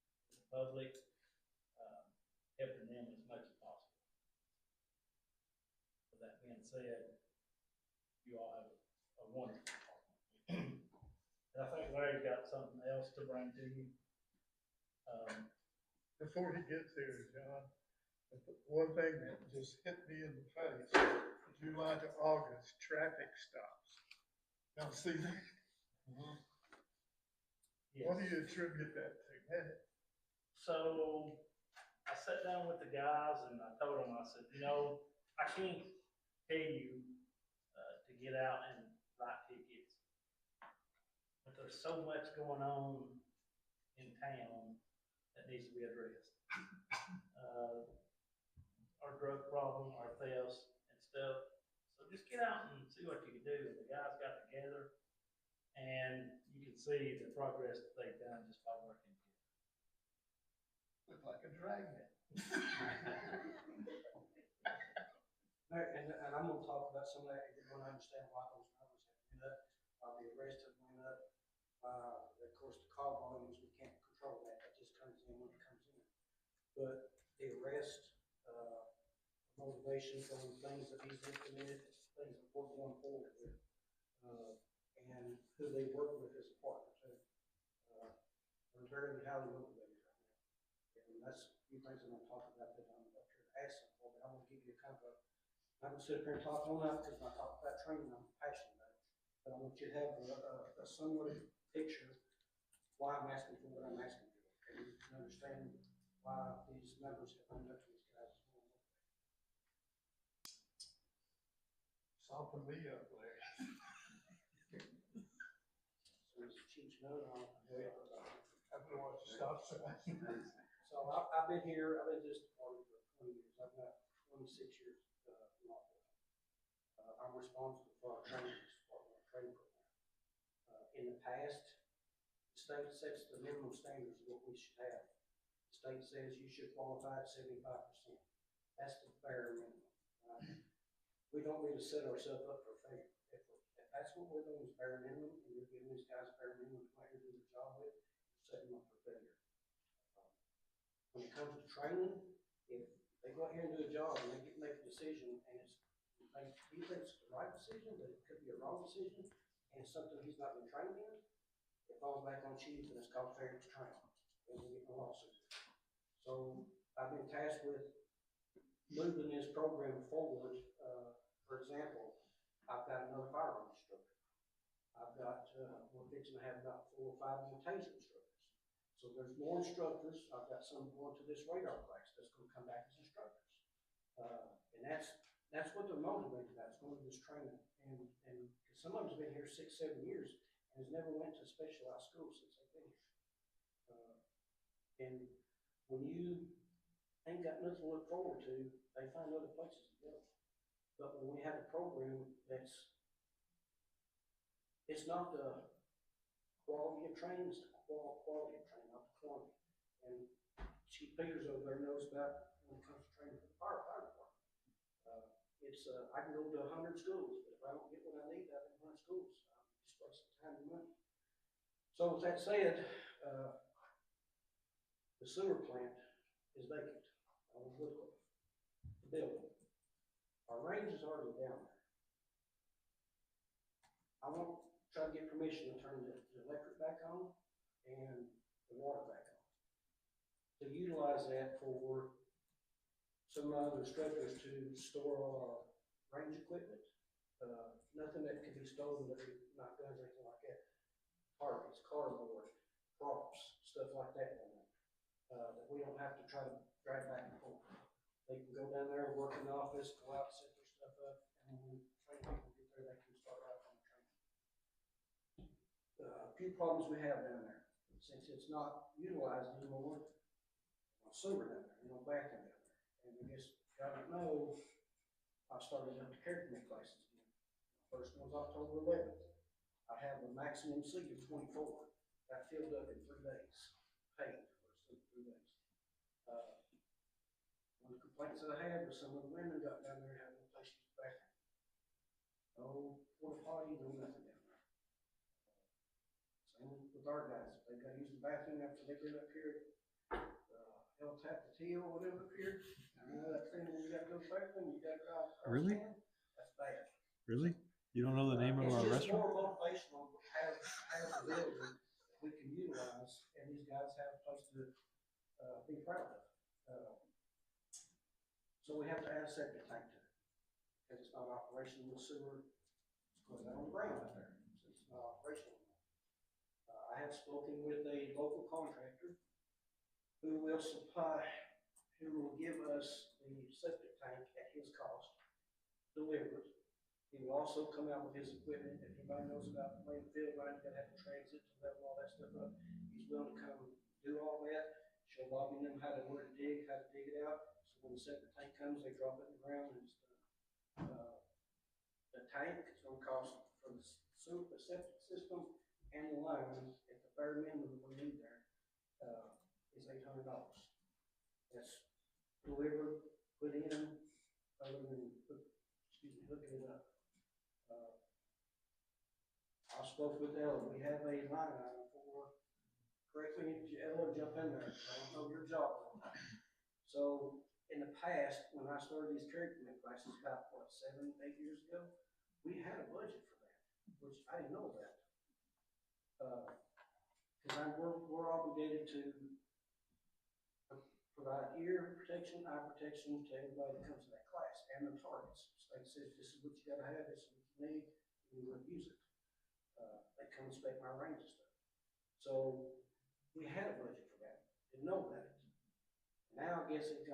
in the public, helping them as much as possible. With that being said, you all have a wonderful department. And I think Larry's got something else to bring to you. Before he gets there, John, one thing that just hit me in the face, July to August, traffic stops. Y'all see that? What do Yes. you attribute that to? So I sat down with the guys and I told them, I said, I can't tell you to get out and write tickets. But there's so much going on in town that needs to be addressed. Our drug problem, our thefts and stuff. So just get out and see what you can do. And the guys got together and you can see the progress that they've done just by working together. Look like a dragnet. And I'm gonna talk about some of that, and you're gonna understand why those numbers have been up, why the arrests have went up. Of course, the call volumes, we can't control that, that just comes in when it comes in. But the arrest, motivation from things that he's implemented, things that we're going forward with, and who they work with as a partner too. They're very highly motivated right now. And that's a few things I'm gonna talk about that I'm up here to ask them for, but I'm gonna give you a kind of I'm gonna sit up here and talk all night, because when I talk about training, I'm passionate about it. But I want you to have a somewhat picture why I'm asking for what I'm asking for, and you can understand why these numbers have been up to these guys. Something me up there. So as a chief note, I'll go ahead. I'm gonna watch the stop sign. So I've been here, I've been in this department for 20 years, I've got 26 years, law. I'm responsible for our training department, our training program. In the past, the state sets the minimum standards of what we should have. The state says you should qualify at 75%. That's the bare minimum. We don't need to set ourselves up for failure. If that's what we're doing is bare minimum, and you're giving these guys bare minimum to go out here and do their job with, you're setting them up for failure. When it comes to training, if they go out here and do a job and they make a decision and he thinks it's the right decision, but it could be a wrong decision, and it's something he's not been trained in, it falls back on chief and it's called failure to train, and we get a lawsuit. So I've been tasked with moving this program forward. For example, I've got another firearm instructor. I've got, we're fixing to have about 4 or 5 more taser instructors. So there's more instructors. I've got some going to this radar class that's going to come back as instructors. And that's what they're motivated about, is going to this training. And some of them's been here 6, 7 years and has never went to a specialized school since they've been here. And when you ain't got nothing to look forward to, they find other places to go. But when we have a program it's not the quality of training, it's the quality of training, not the quantity. And Chief Peters over there knows about when it comes to training for the fire department. I can go to 100 schools, but if I don't get what I need out of 100 schools, I'm just wasting time and money. So with that said, the sewer plant is vacant. I was looking at the building. Our range is already down there. I want to try to get permission to turn the electric back on and the water back on. To utilize that for some other instructors to store all our range equipment. Nothing that can be stolen, that not guns or anything like that. Targets, cardboard, props, stuff like that down there. That we don't have to try to drag back and forth. They can go down there and work in the office, go out, set their stuff up, and when train people get there, they can start out on the training. A few problems we have down there, since it's not utilized anymore, no sewer down there, no bathroom down there. And I guess y'all don't know, I started up the care committee classes again. First one's October 11th. I have a maximum seat of 24. That filled up in 3 days, paid for 3 days. One of the complaints that I had was some of the women got down there and had no place to use the bathroom. No porta potty, no nothing down there. Same with our guys. If they got to use the bathroom after they get up here, they'll tap the T or whatever up here. You know that thing when you got to go to the bathroom, you got to drive. Really? That's bad. Really? You don't know the name of our It's just restaurant? more motivational to have a building that we can utilize, and these guys have a place to be proud of. So we have to add a septic tank to it, because it's not operational with sewer. It's going down on the ground out there, so it's not operational. I have spoken with a local contractor who will give us the septic tank at his cost, delivered. He will also come out with his equipment. If anybody knows about playing field line, you gotta have a transit to level all that stuff up. He's willing to come do all that, show logging them where to dig it out. So when the septic tank comes, they drop it in the ground and it's done. The tank is gonna cost for the septic system and the line at the bare minimum that we need there, is $800. That's delivered, put in, other than, hooking it up. I spoke with Ellen, we have a line item for, correct me if Ellen jump in there, I don't know your job. So, in the past, when I started these carry permit classes about, 7, 8 years ago, we had a budget for that, which I didn't know that. Cause we're obligated to provide ear protection, eye protection to everybody that comes to that class, and the targets. State says, this is what you gotta have, this is what you need, and you would use it. They come inspect my range and stuff. So, we had a budget for that, didn't know about it. Now, I guess it's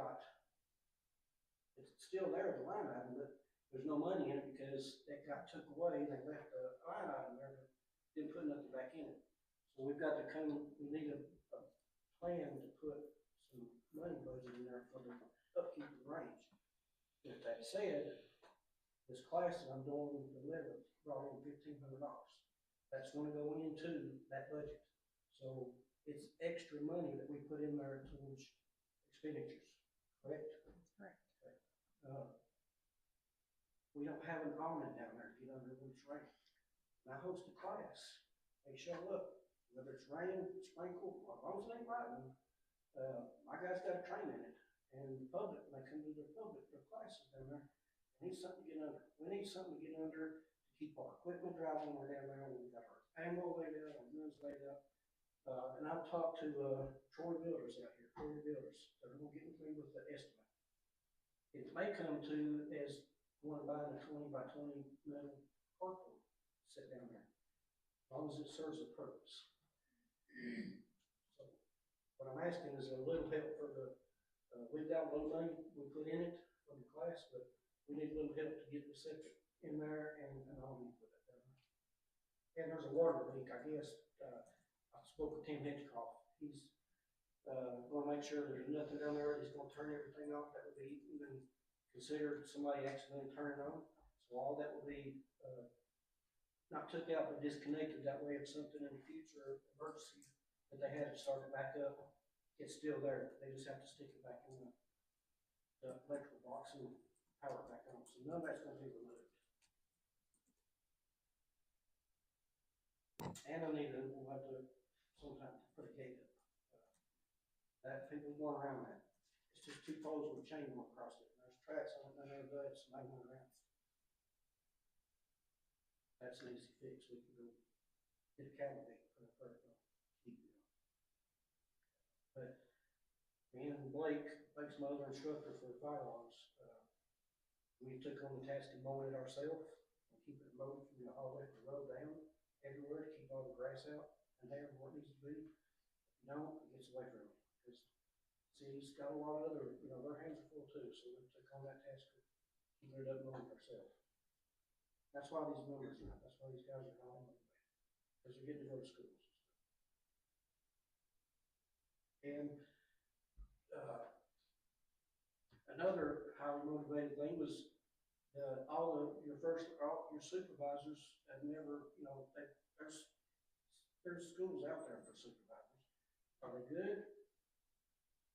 still there, the line item, but there's no money in it because that got took away, they left the line item there, but didn't put nothing back in it. So we've got to we need a plan to put some money budget in there for the upkeep of the range. With that said, this class that I'm doing, the 11th, brought in $1,500. That's gonna go into that budget. So it's extra money that we put in there towards expenditures, correct? Correct. Okay. We don't have an awning down there to get under when it's raining. And I host a class, they show up, whether it's rain, sprinkle, or as long as it ain't lightning, my guy's got a train in it. And the public, when they come to their classes down there, they need something to get under. We need something to get under to keep our equipment dry when we're down there, and we've got our ammo laid out, our guns laid out. And I've talked to Troy Builders out here, Troy Builders, they're gonna get with me with the estimate. It may come to as going to buy a 20 by 20 metal carport, sit down there, as long as it serves a purpose. So what I'm asking is a little help for the, we've got a little money we put in it for the class, but we need a little help to get the septic in there and all we put it down there. And there's a water leak, I guess. I spoke with Tim Hitchcock. He's gonna make sure there's nothing down there. He's gonna turn everything off that would be even considered somebody accidentally turning on. So all that will be not took out but disconnected. That way, if something in the future emergency that they had to start it back up, it's still there. They just have to stick it back in the electrical box and power it back on. So none of that's gonna be removed. And I need to, we'll have to sometime put a gate up. That people going around that. It's just 2 poles with a chain going across it. And there's tracks on it, and there's somebody going around. That's an easy fix. We can go get a cattle gate, put a perk on, keep it on. But me and Blake's my other instructor for fire alarms. We took on the task of mowing it ourselves and keep it mowed from the hallway to the road down, everywhere to keep all the grass out and there where it needs to be. If you don't, it gets away from you. Because city's got a lot of other, their hands are full too, so we took on that task of keeping it up mowing ourselves. That's why these numbers are, that's why these guys are all motivated, because they're getting to go to schools. And another highly motivated thing was your supervisors have never, there's schools out there for supervisors. Are they good?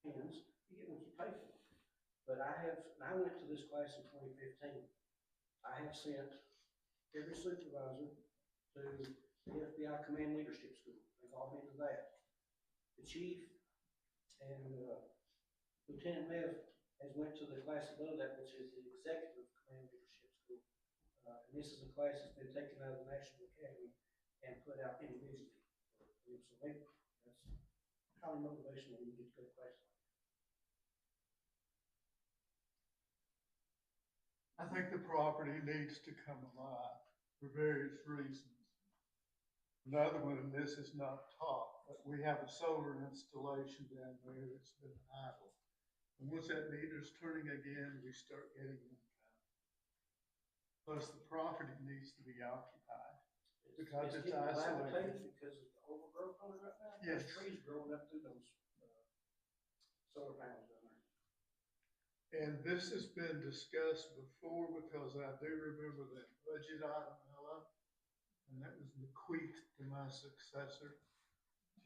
Depends. You get what you pay for. But I went to this class in 2015. I have sent every supervisor to the FBI Command Leadership School. They've all been to that. The chief and Lieutenant Mev has went to the class above that, which is the Executive Command Leadership School. And this is a class that's been taken out of the National Academy and put out individually. So that's highly motivational when you get to go to class like I that. think the property needs to come alive for various reasons. Another one, and this is not top, but we have a solar installation down there that's been idle. And once that meter's turning again, we start getting income. Plus the property needs to be occupied. Because it's getting isolated. dilapidated because of the overgrowth on it right now. Yes. There's trees growing up through those, solar panels down there. And this has been discussed before because I do remember that budget item, Ella, and that was bequeathed to my successor.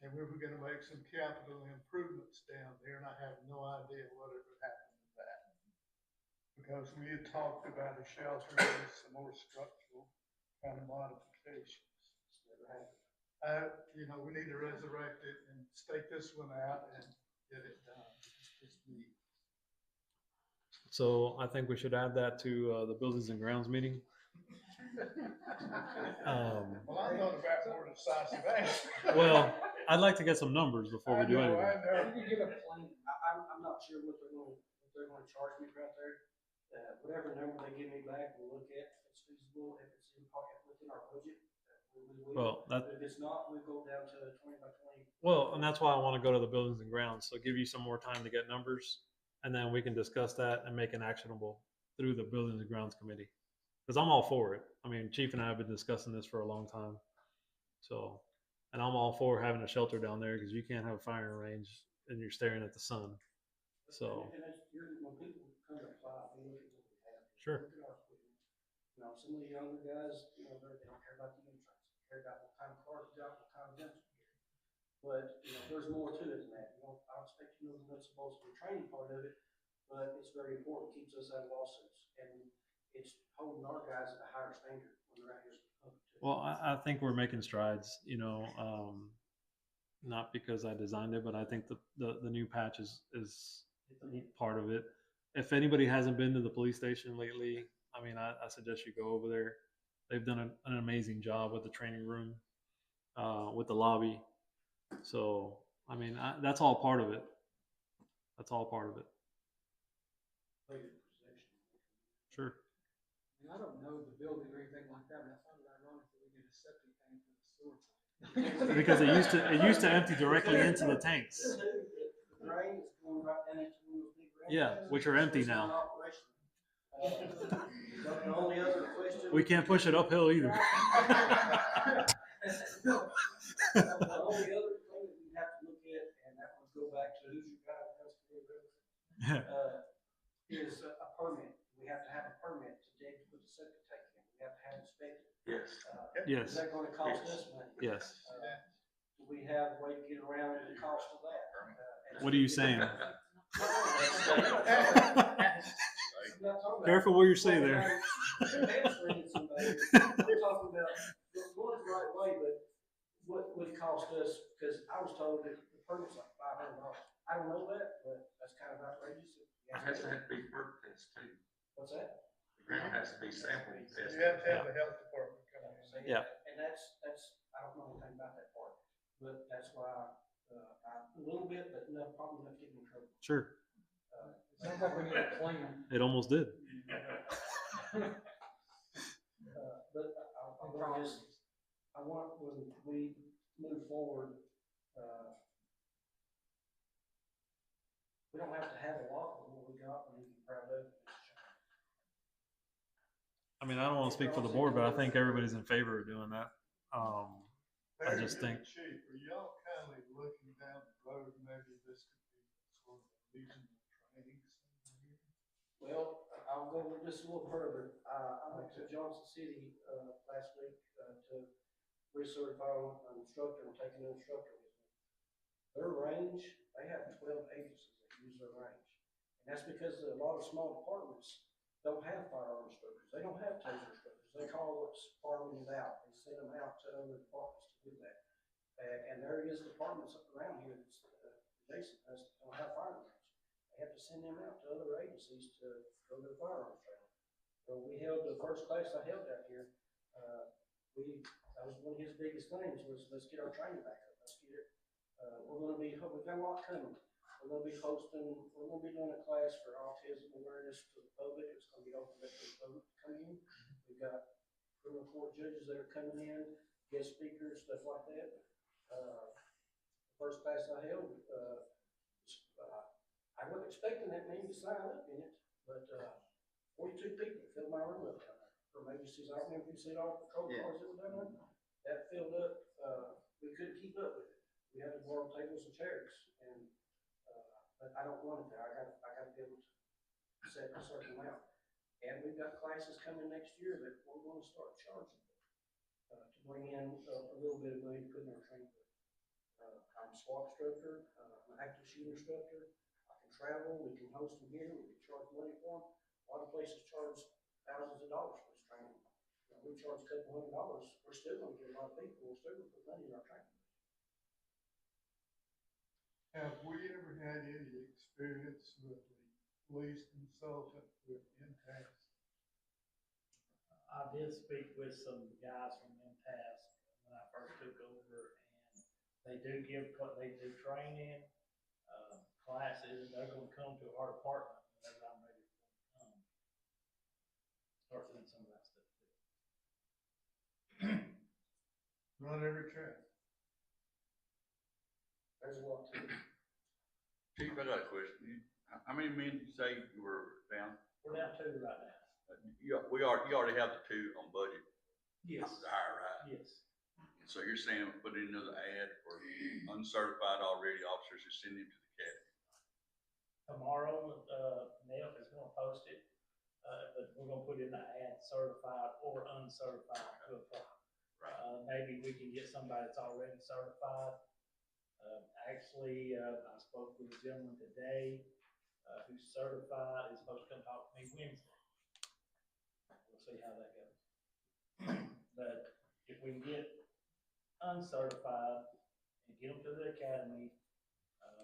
And we were gonna make some capital improvements down there, and I have no idea whatever happened to that. Because we had talked about a shelter with some more structural kind of modifications. It's never happened. You know, we need to resurrect it and stake this one out and get it done. It's me. So I think we should add that to the Buildings and Grounds meeting. Well, I thought about more decisive action. Well, I'd like to get some numbers before we do anything. I know. You can get a plan. I'm not sure what they're gonna charge me right there. Whatever number they give me back, we'll look at if it's feasible, if it's within our budget. We will. Well, that, If it's not, we go down to 20 by 20. well, and that's why I want to go to the Buildings and Grounds. So give you some more time to get numbers, and then we can discuss that and make it actionable through the Buildings and Grounds Committee. Because I'm all for it. I mean, Chief and I have been discussing this for a long time. So, and I'm all for having a shelter down there because you can't have a firing range and you're staring at the sun. So, And that's, when people come to apply, they look at what we have. Sure. Look at our equipment. You know, some of the younger guys, you know, they don't care about the insurance. They care about what kind of car you got, what kind of guns you carry. But, you know, there's more to it than that. You know, I don't expect you to know the nuts and bolts of the training part of it, but it's very important. Keeps us out of lawsuits. And it's holding our guys at a higher standard when they're out here. well, I think we're making strides, you know, not because I designed it, but I think the new patch is part of it. If anybody hasn't been to the police station lately, I mean, I suggest you go over there. They've done an amazing job with the training room, with the lobby. So, I mean, that's all part of it. That's all part of it. Sure. And I don't know the building or anything like that, but I thought it ironic that we get a septic tank for the sewer plant. Because it used to empty directly into the tanks. The drain is going right down into one of those big drains. Yeah, which are empty now. The only other question. We can't push it uphill either. The only other thing that we have to look at, and that would go back to who's your guy that has to is a permit. We have to have a permit to dig to put the septic tank in. We have to have it inspected. Yes. Yes. Is that gonna cost us money? Yes. Do we have a way to get around the cost of that? What are you saying? I'm not talking about- Careful what you say there. Hamstringing somebody. I'm talking about going the right way, but what would cost us, because I was told that the permit's like $500. I don't know that, but that's kind of outrageous. It has to be work test too. What's that? The ground has to be sample tested. You have to have the health department come in. Yeah. And that's, I don't know anything about that part, but that's why, a little bit, but no, probably enough to get me in trouble. Sure. Sounds like we need a plan. It almost did. But I want, when we move forward, we don't have to have a lot of what we got, and we can be proud of it. I mean, I don't want to speak for the board, but I think everybody's in favor of doing that. I just think. Chief, are y'all kindly looking down the road, maybe this could be sort of a regional training center here? Well, I'll go just a little further. I went to Johnson City, last week, to recertify an instructor and take an instructor with me. Their range, they have 12 agencies that use their range. And that's because a lot of small departments don't have firearm instructors. They don't have taser instructors. They call what's farming out. They send them out to other departments to do that. And there is departments up around here that's adjacent to us that don't have firearms. They have to send them out to other agencies to go to the firearms training. So we held the first class I held out here. That was one of his biggest things was let's get our training back up. Let's get it. We've got a lot coming. We're going to be doing a class for autism awareness to the public. It's going to be open up to the public to come in. We've got criminal court judges that are coming in, guest speakers, stuff like that. First class I held, I wasn't expecting that many to sign up in it, but, 42 people filled my room up down there. From agencies, I don't remember if you said all the patrol cars that were down there. That filled up, we couldn't keep up with it. We had to borrow tables and chairs, and, but I don't want it there. I gotta be able to set a certain amount. And we've got classes coming next year that we're gonna start charging, to bring in a little bit of money to put in our training. I'm a SWAT instructor, I'm an active shooter instructor. I can travel, we can host them here, we can charge money for them. A lot of places charge thousands of dollars for this training. You know, we charge a couple $100, we're still gonna get a lot of people, we're still gonna put money in our training. Have we ever had any experience with the police consultant with MTAS? I did speak with some guys from MTAS when I first took over, and they do training, classes, and they're gonna come to our department whenever I'm ready for them to come. Start doing some of that stuff too. Run every track. There's a lot to it. Chief, I got a question. How many men did you say you were down? We're down 2 right now. You already have the 2 on budget. Yes. Hire, right? Yes. And so you're saying put in another ad for uncertified already officers to send them to the academy? Tomorrow, Neff is gonna post it, but we're gonna put in the ad certified or uncertified to apply. Right. Maybe we can get somebody that's already certified. Actually, I spoke with a gentleman today, who's certified, is supposed to come talk to me Wednesday. We'll see how that goes. But if we can get uncertified and get them to the academy,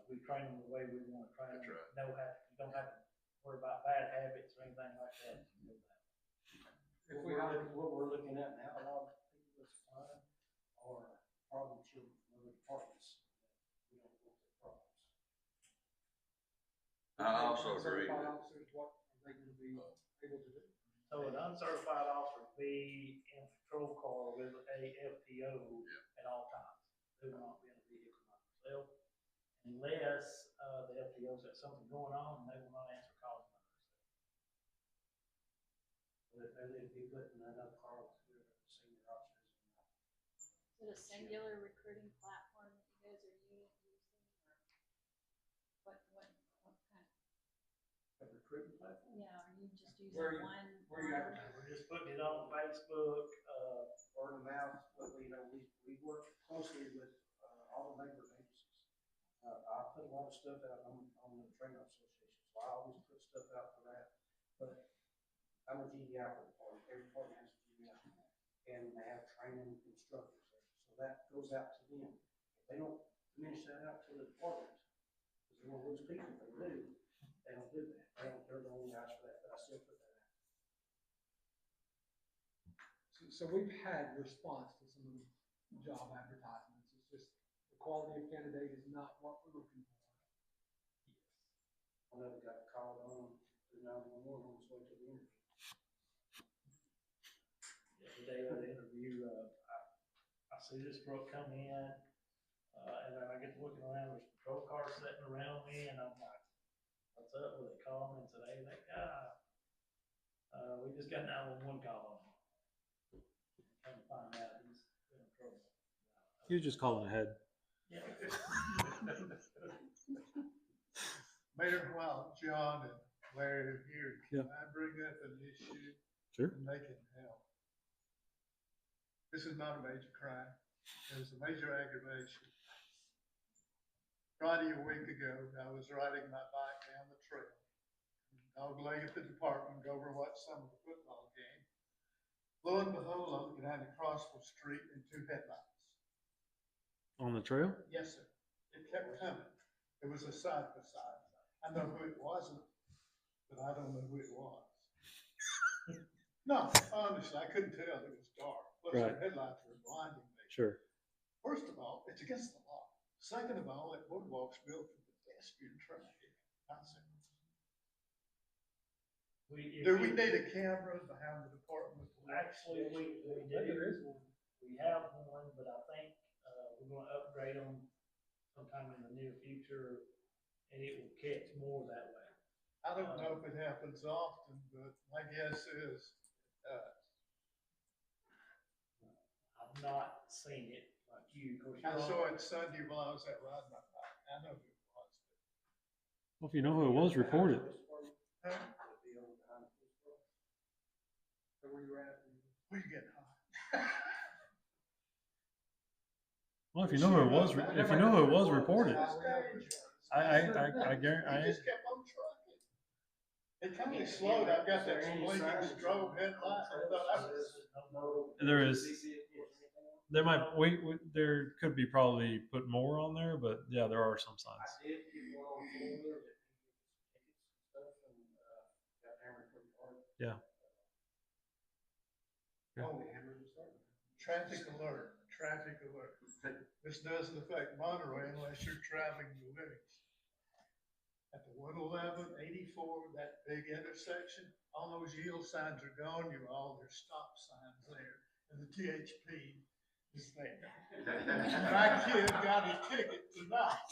we train them the way we want to train them. That's right. You don't have to worry about bad habits or anything like that. What we're looking at now, a lot of people that's applying are problem children from other departments. We don't want their problems. I also agree. Certified officers, what are they gonna be able to do? So an uncertified officer be in a patrol car with a FTO at all times. They will not be in a vehicle by themselves unless, the FTO's got something going on and they will not answer calls by themselves. They need to be putting another car with the senior officers. Is it a singular recruiting platform that you guys are using, or what kind A recruiting platform? yeah, are you just using Where you- one? where you advertising? We're just putting it on Facebook, Word of mouth, but we work closely with, all the labor agencies. I put a lot of stuff out on the training association, so I always put stuff out for that. But I'm a GDI for the department, every department has a GDI, and they have training instructors there, so that goes out to them. If they don't finish that out to the department, because they're gonna lose people, they don't do that. They're the only guys for that, but I still put that out. So we've had response to some of the job advertisements. It's just the quality of candidate is not what we're looking for. I know we got called on to 911 on its way to the interview. the day of the interview, I see this truck come in, and then I get to looking around, there's patrol cars sitting around me, and I'm like, what's up? Well, they called me and said, hey, that guy, we just got 911 call on him. Come to find out he's in trouble. You're just calling ahead. Yeah. Mayor, while John and Larry are here, Yeah. can I bring up an issue? Sure. And they can help. This is not a major crime. It was a major aggravation. Friday a week ago, I was riding my bike down the trail. Dog leg at the department, go over and watch some of the football game. Lo and behold, I'm looking down across the street and 2 headlights. On the trail? Yes, sir. It kept coming. It was a side by side. I know who it wasn't, but I don't know who it was. No, honestly, I couldn't tell. It was dark. Plus, Right. the headlights were blinding me. Sure. First of all, it's against the law. Second of all, that boardwalk's built for pedestrian traffic. I said, do we need a camera behind the department? Actually, we do. There is one. We have one, but I think, we're gonna upgrade them sometime in the near future, and it will catch more that way. I don't know if it happens often, but my guess is, I've not seen it like you, of course. I you're saw on- it Sunday while I was at riding my bike. I know who it was. Well, if you know who it was, report it. Huh? It'd be over behind the police car. So where you at? Where you getting high? Well, if you know who it was, if you know who it was, report it. I guarantee. He just kept on trucking. It kind of slowed. I've got that blinking strobe headlight. I thought I was. There is. There might there could be probably put more on there, but yeah, there are some signs. I did get one on four-wheeler that tickets and stuff and, got hammered pretty hard. Yeah. Oh, the hammers are starting. Traffic alert, traffic alert. This doesn't affect Monterey unless you're traveling to Linux. At the 111, 84, that big intersection, all those yield signs are gone, there's stop signs there, and the THP is there. My kid got his ticket tonight.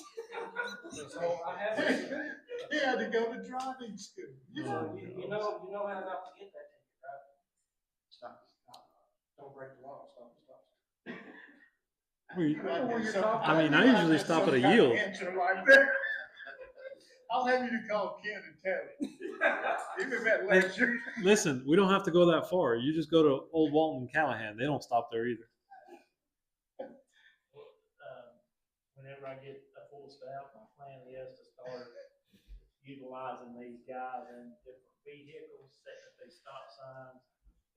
So I have, He had to go to driving school. so you know how not to get that ticket, right? Stop. Don't break the law, stop. I mean, I usually stop at a yield. Like that. I'll have you to call Ken and tell him. Give him that lecture. Listen, we don't have to go that far. You just go to Old Walton and Callahan. They don't stop there either. Whenever I get a full staff, my plan is to start utilizing these guys in different vehicles, setting up these stop signs.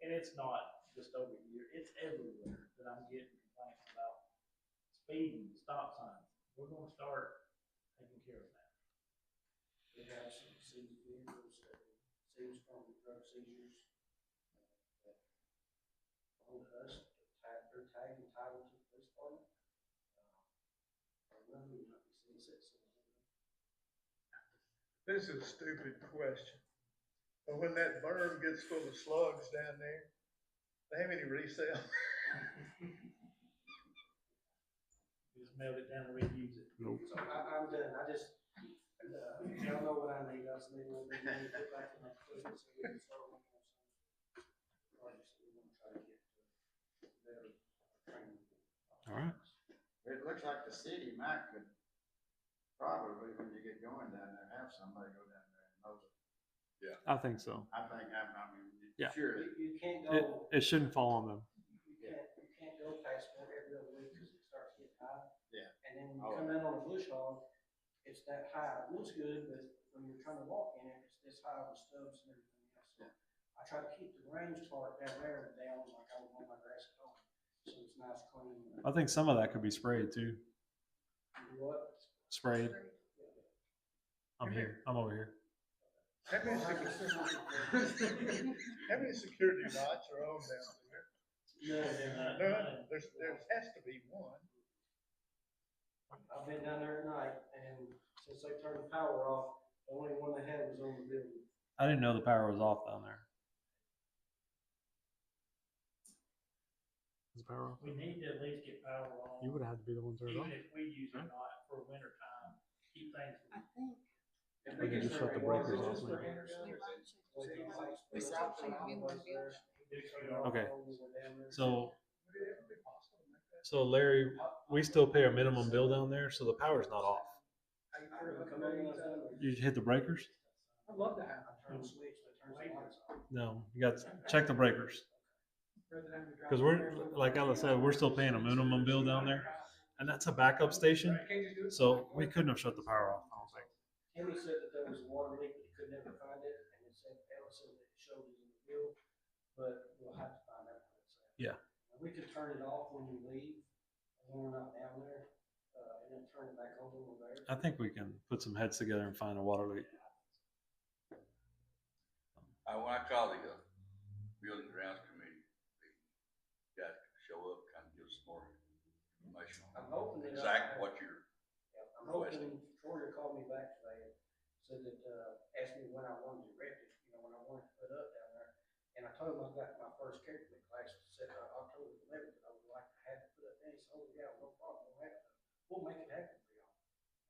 And it's not just over here, it's everywhere that I'm getting complaints about speeding, stop signs. We're gonna start taking care of that. We have some seized vehicles that seized from drug seizures. That belong to us, they're tagged and titled to the police department. I don't know who might be seeing it. This is a stupid question. But when that berm gets full of slugs down there, they have any resale? Just mail it down and reuse it. Nope. So I'm done, I just, y'all know what I need, I just need a little bit of money to put back in that equipment so we can start working on some projects that we want to try to get to better training. All right. It looks like the city might could probably, when you get going down there, have somebody go down there and mow it. I think so. I think, I mean, Yeah. surely. You can't It, go, it shouldn't fall on them. you can't go past one every other week because it starts getting high. Yeah. And then when you come in on a bush hog, it's that high, it looks good, but when you're trying to walk in it, it's this high with stubs and everything else. So I try to keep the range part down there down like I would mow my grass at home. So it's nice, clean. I think some of that could be sprayed too. Do what? Sprayed. I'm here. I'm over here. How many security lights are on down there? None. There has to be one. I've been down there at night and since they turned the power off, the only one they had was on the building. I didn't know the power was off down there. Is the power off? We need to at least get power on. You would have had to be the one to turn it off. Even if we use it not for winter time, keep things. If Or you just shut the breakers off, maybe. Okay. So Larry, we still pay our minimum bill down there, so the power's not off. You hit the breakers? I'd love to have. No, you got to check the breakers. Because we're, like Ella said, we're still paying a minimum bill down there, and that's a backup station, so we couldn't have shut the power off, I don't think. Timmy said that there was a water leak, but he could never find it, and it said, Ella said that it showed it in the bill, but we'll have to find out what it said. Yeah. And we could turn it off when we leave, when we're not down there, and then turn it back on when we're there. I think we can put some heads together and find a water leak. When I call the Building Grounds Committee, they got to show up, kind of give us more information. I'm hoping that. Exactly what you're I'm hoping Troyer called me back today and said that, asked me when I wanted to erect it, when I wanted to put up down there. And I told him I got my first character class set October 11th, and I would like we'll make it happen for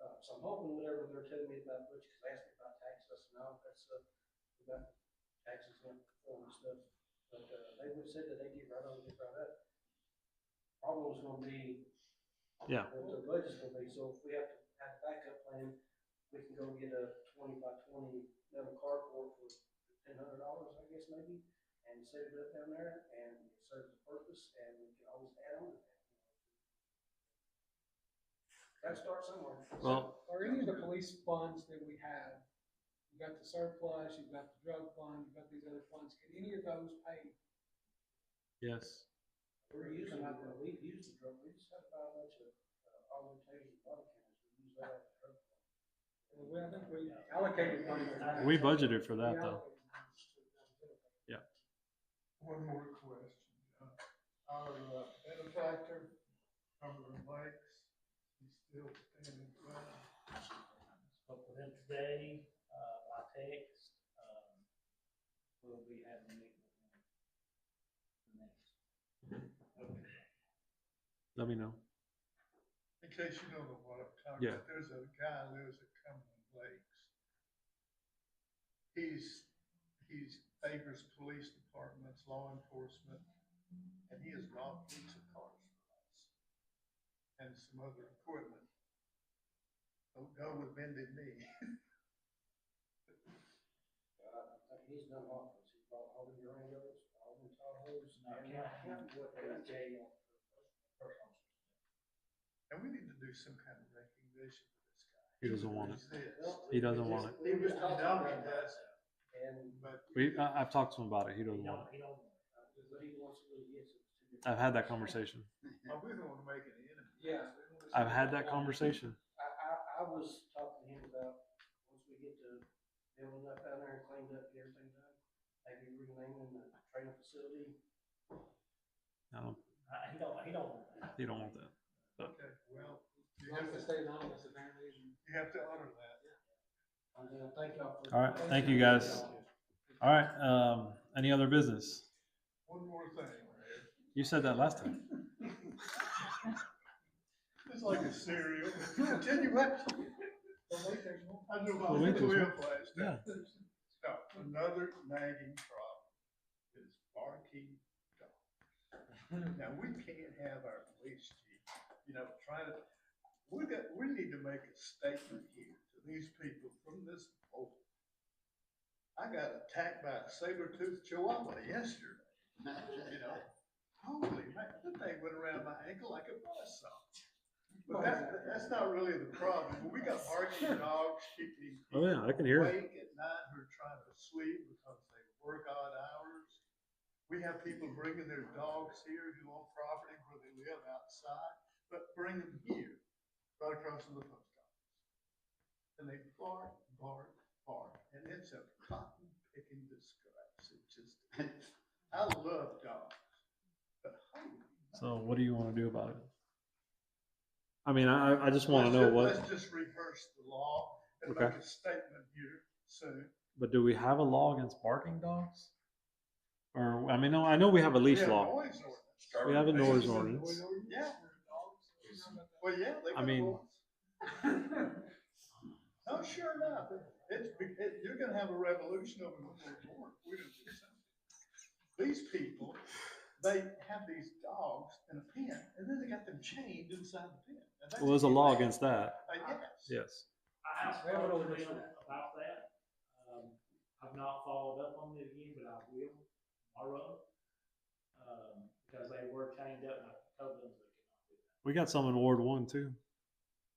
y'all. So I'm hoping whatever they're telling me about, which, cause they asked me about taxes and all that stuff, about taxes and form and stuff. But, they would said that they get right on, get right up. Problem's gonna be Yeah. what the budget's gonna be, so if we have to have a backup plan, we can go get a 20 by 20 metal carport for $1,000, I guess, maybe, and set it up down there, and it serves the purpose, and we can always add on to that. Gotta start somewhere. Well, Are any of the police funds that we have, you've got the surplus, you've got the drug fund, you've got these other funds, can any of those pay? yes. We're using, we've used the drug, we just had to buy a bunch of, all the tasers and body cameras, we use that at the drug fund. Well, I think we allocated money for that. We budgeted for that though. Yeah. One more question, John. Our benefactor, Cumberland Lakes, he's still standing well. Spoke with him today, by text, we'll be having a meeting with him next. Let me know. In case you don't know what I'm talking Yeah. about, there's a guy who lives at Cumberland Lakes. He's favors police departments, law enforcement, and he has bought pizza cars for us and some other equipment. Don't go with bended knee. He's done all of us, he's bought all the Durangos, all the Tahoes, Not and counting what they jail. And we need to do some kind of recognition for this guy. He doesn't want it. Exists. He doesn't want it. We was talking about He that, does, and, but I've talked to him about it. He doesn't want it. He don't, but he wants to really get some. I've had that conversation. we don't want to make an enemy. Yeah. I've had that conversation. I was talking to him about, once we get the building up down there and cleaned up, get everything done, maybe renaming the training facility. No, he don't want that. he don't want that. Okay, well, You have to stay anonymous apparently. you have to honor that. Thank y'all for. All right. Thank you guys. All right. Any other business? One more thing. You said that last time. It's like a cereal. Continuation. I knew about Well, wait, the there's wheel one. flash. Yeah. No, another nagging problem is barking dogs. Now, we can't have our police chief, trying to, we need to make a statement here to these people from this board. I got attacked by a saber-toothed chihuahua yesterday. Holy man, that thing went around my ankle like a buzzsaw. But that's not really the problem. We got barking dogs keeping Oh yeah, I can hear it. awake at night who are trying to sleep because they work odd hours. We have people bringing their dogs here who own property where they live outside, but bring them here, right across from the post office. And they bark, bark, bark, and it's a cotton picking disgrace. It just, I love dogs, but holy. So what do you want to do about it? I mean, I just want to know what. Let's just rehearse the law and Okay. make a statement here soon. But do we have a law against barking dogs? Or I mean, no, I know we have a leash We have law. noise ordinance. We have a noise ordinance. Yeah. Well, yeah, they I got mean- laws. No, sure enough, you're gonna have a revolution over the board. We're gonna do something. These people, they have these dogs in a pen, and then they got them chained inside the pen. And that's Well, there's a law illegal. against that. Yes. Yes. I have spoken to them about that. I've not followed up on it again, but I will tomorrow. Because they were chained up and I told them they could not do that. We got some in Ward 1 too.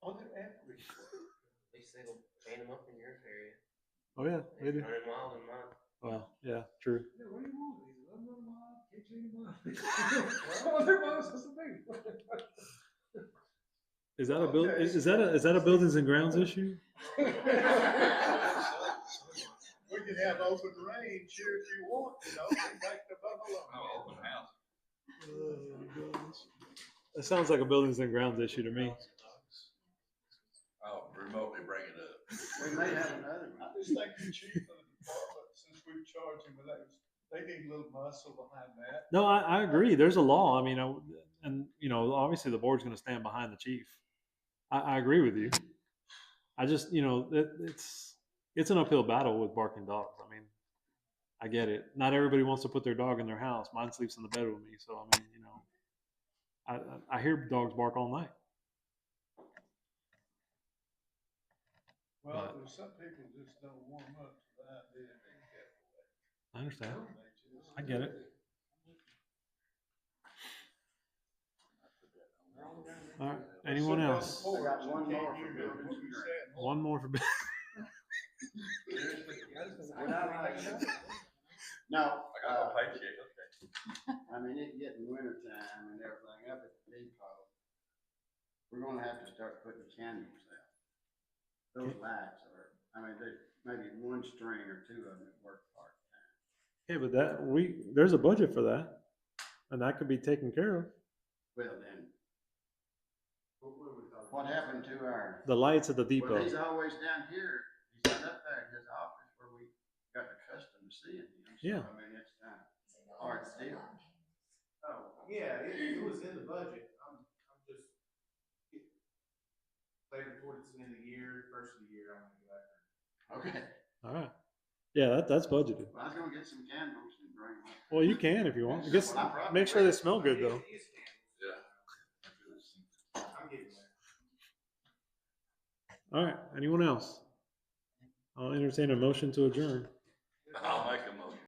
Oh, they're everywhere. At least they will chain them up in your area. Oh yeah, they do. 100 miles in mine. Well, yeah, true. Yeah, what do you want? These 11 miles, can't change them up. What their mom supposed to do? Is that a build? Is that a buildings and grounds issue? We can have open range here if you want, bring back the buffalo. Oh, open house. Oh, gosh. That sounds like a buildings and grounds issue to me. I'll remotely bring it up. We may have another one. I just think the chief of the department, since we've charged him with those, they need a little muscle behind that. No, I agree. There's a law. I mean, and obviously the board's going to stand behind the chief. I agree with you. I just, it's an uphill battle with barking dogs. I mean, I get it. Not everybody wants to put their dog in their house. Mine sleeps in the bed with me. So, I mean, I hear dogs bark all night. Well, there's some people just don't warm up to the idea of being kept away. I understand. They just- I get it. All right. Anyone Sit down else? the porch I got and one can't more hear for what buildings and you're grounds. saying. One more for. Would I like- No, I got a paycheck, okay. I mean, it getting winter time and everything up at the depot. We're gonna have to start putting candles out. Those lights are, I mean, there's maybe one string or two of them that work part-time. Yeah, but there's a budget for that, and that could be taken care of. Well, then, what happened to our? The lights at the depot. Well, he's always down here, he's not up there in his office where we got accustomed to seeing him. So, Yeah. I mean, it's kind of hard to deal with. Oh, yeah, it was in the budget, I'm just later towards the end of the year, first of the year, I'm gonna go back there. Okay. All right. Yeah, that's budgeted. Well, I was gonna get some candles and bring them. Well, you can if you want. Just Well, I probably make sure they will. smell good though. I'm getting there. All right. Anyone else? I'll entertain a motion to adjourn.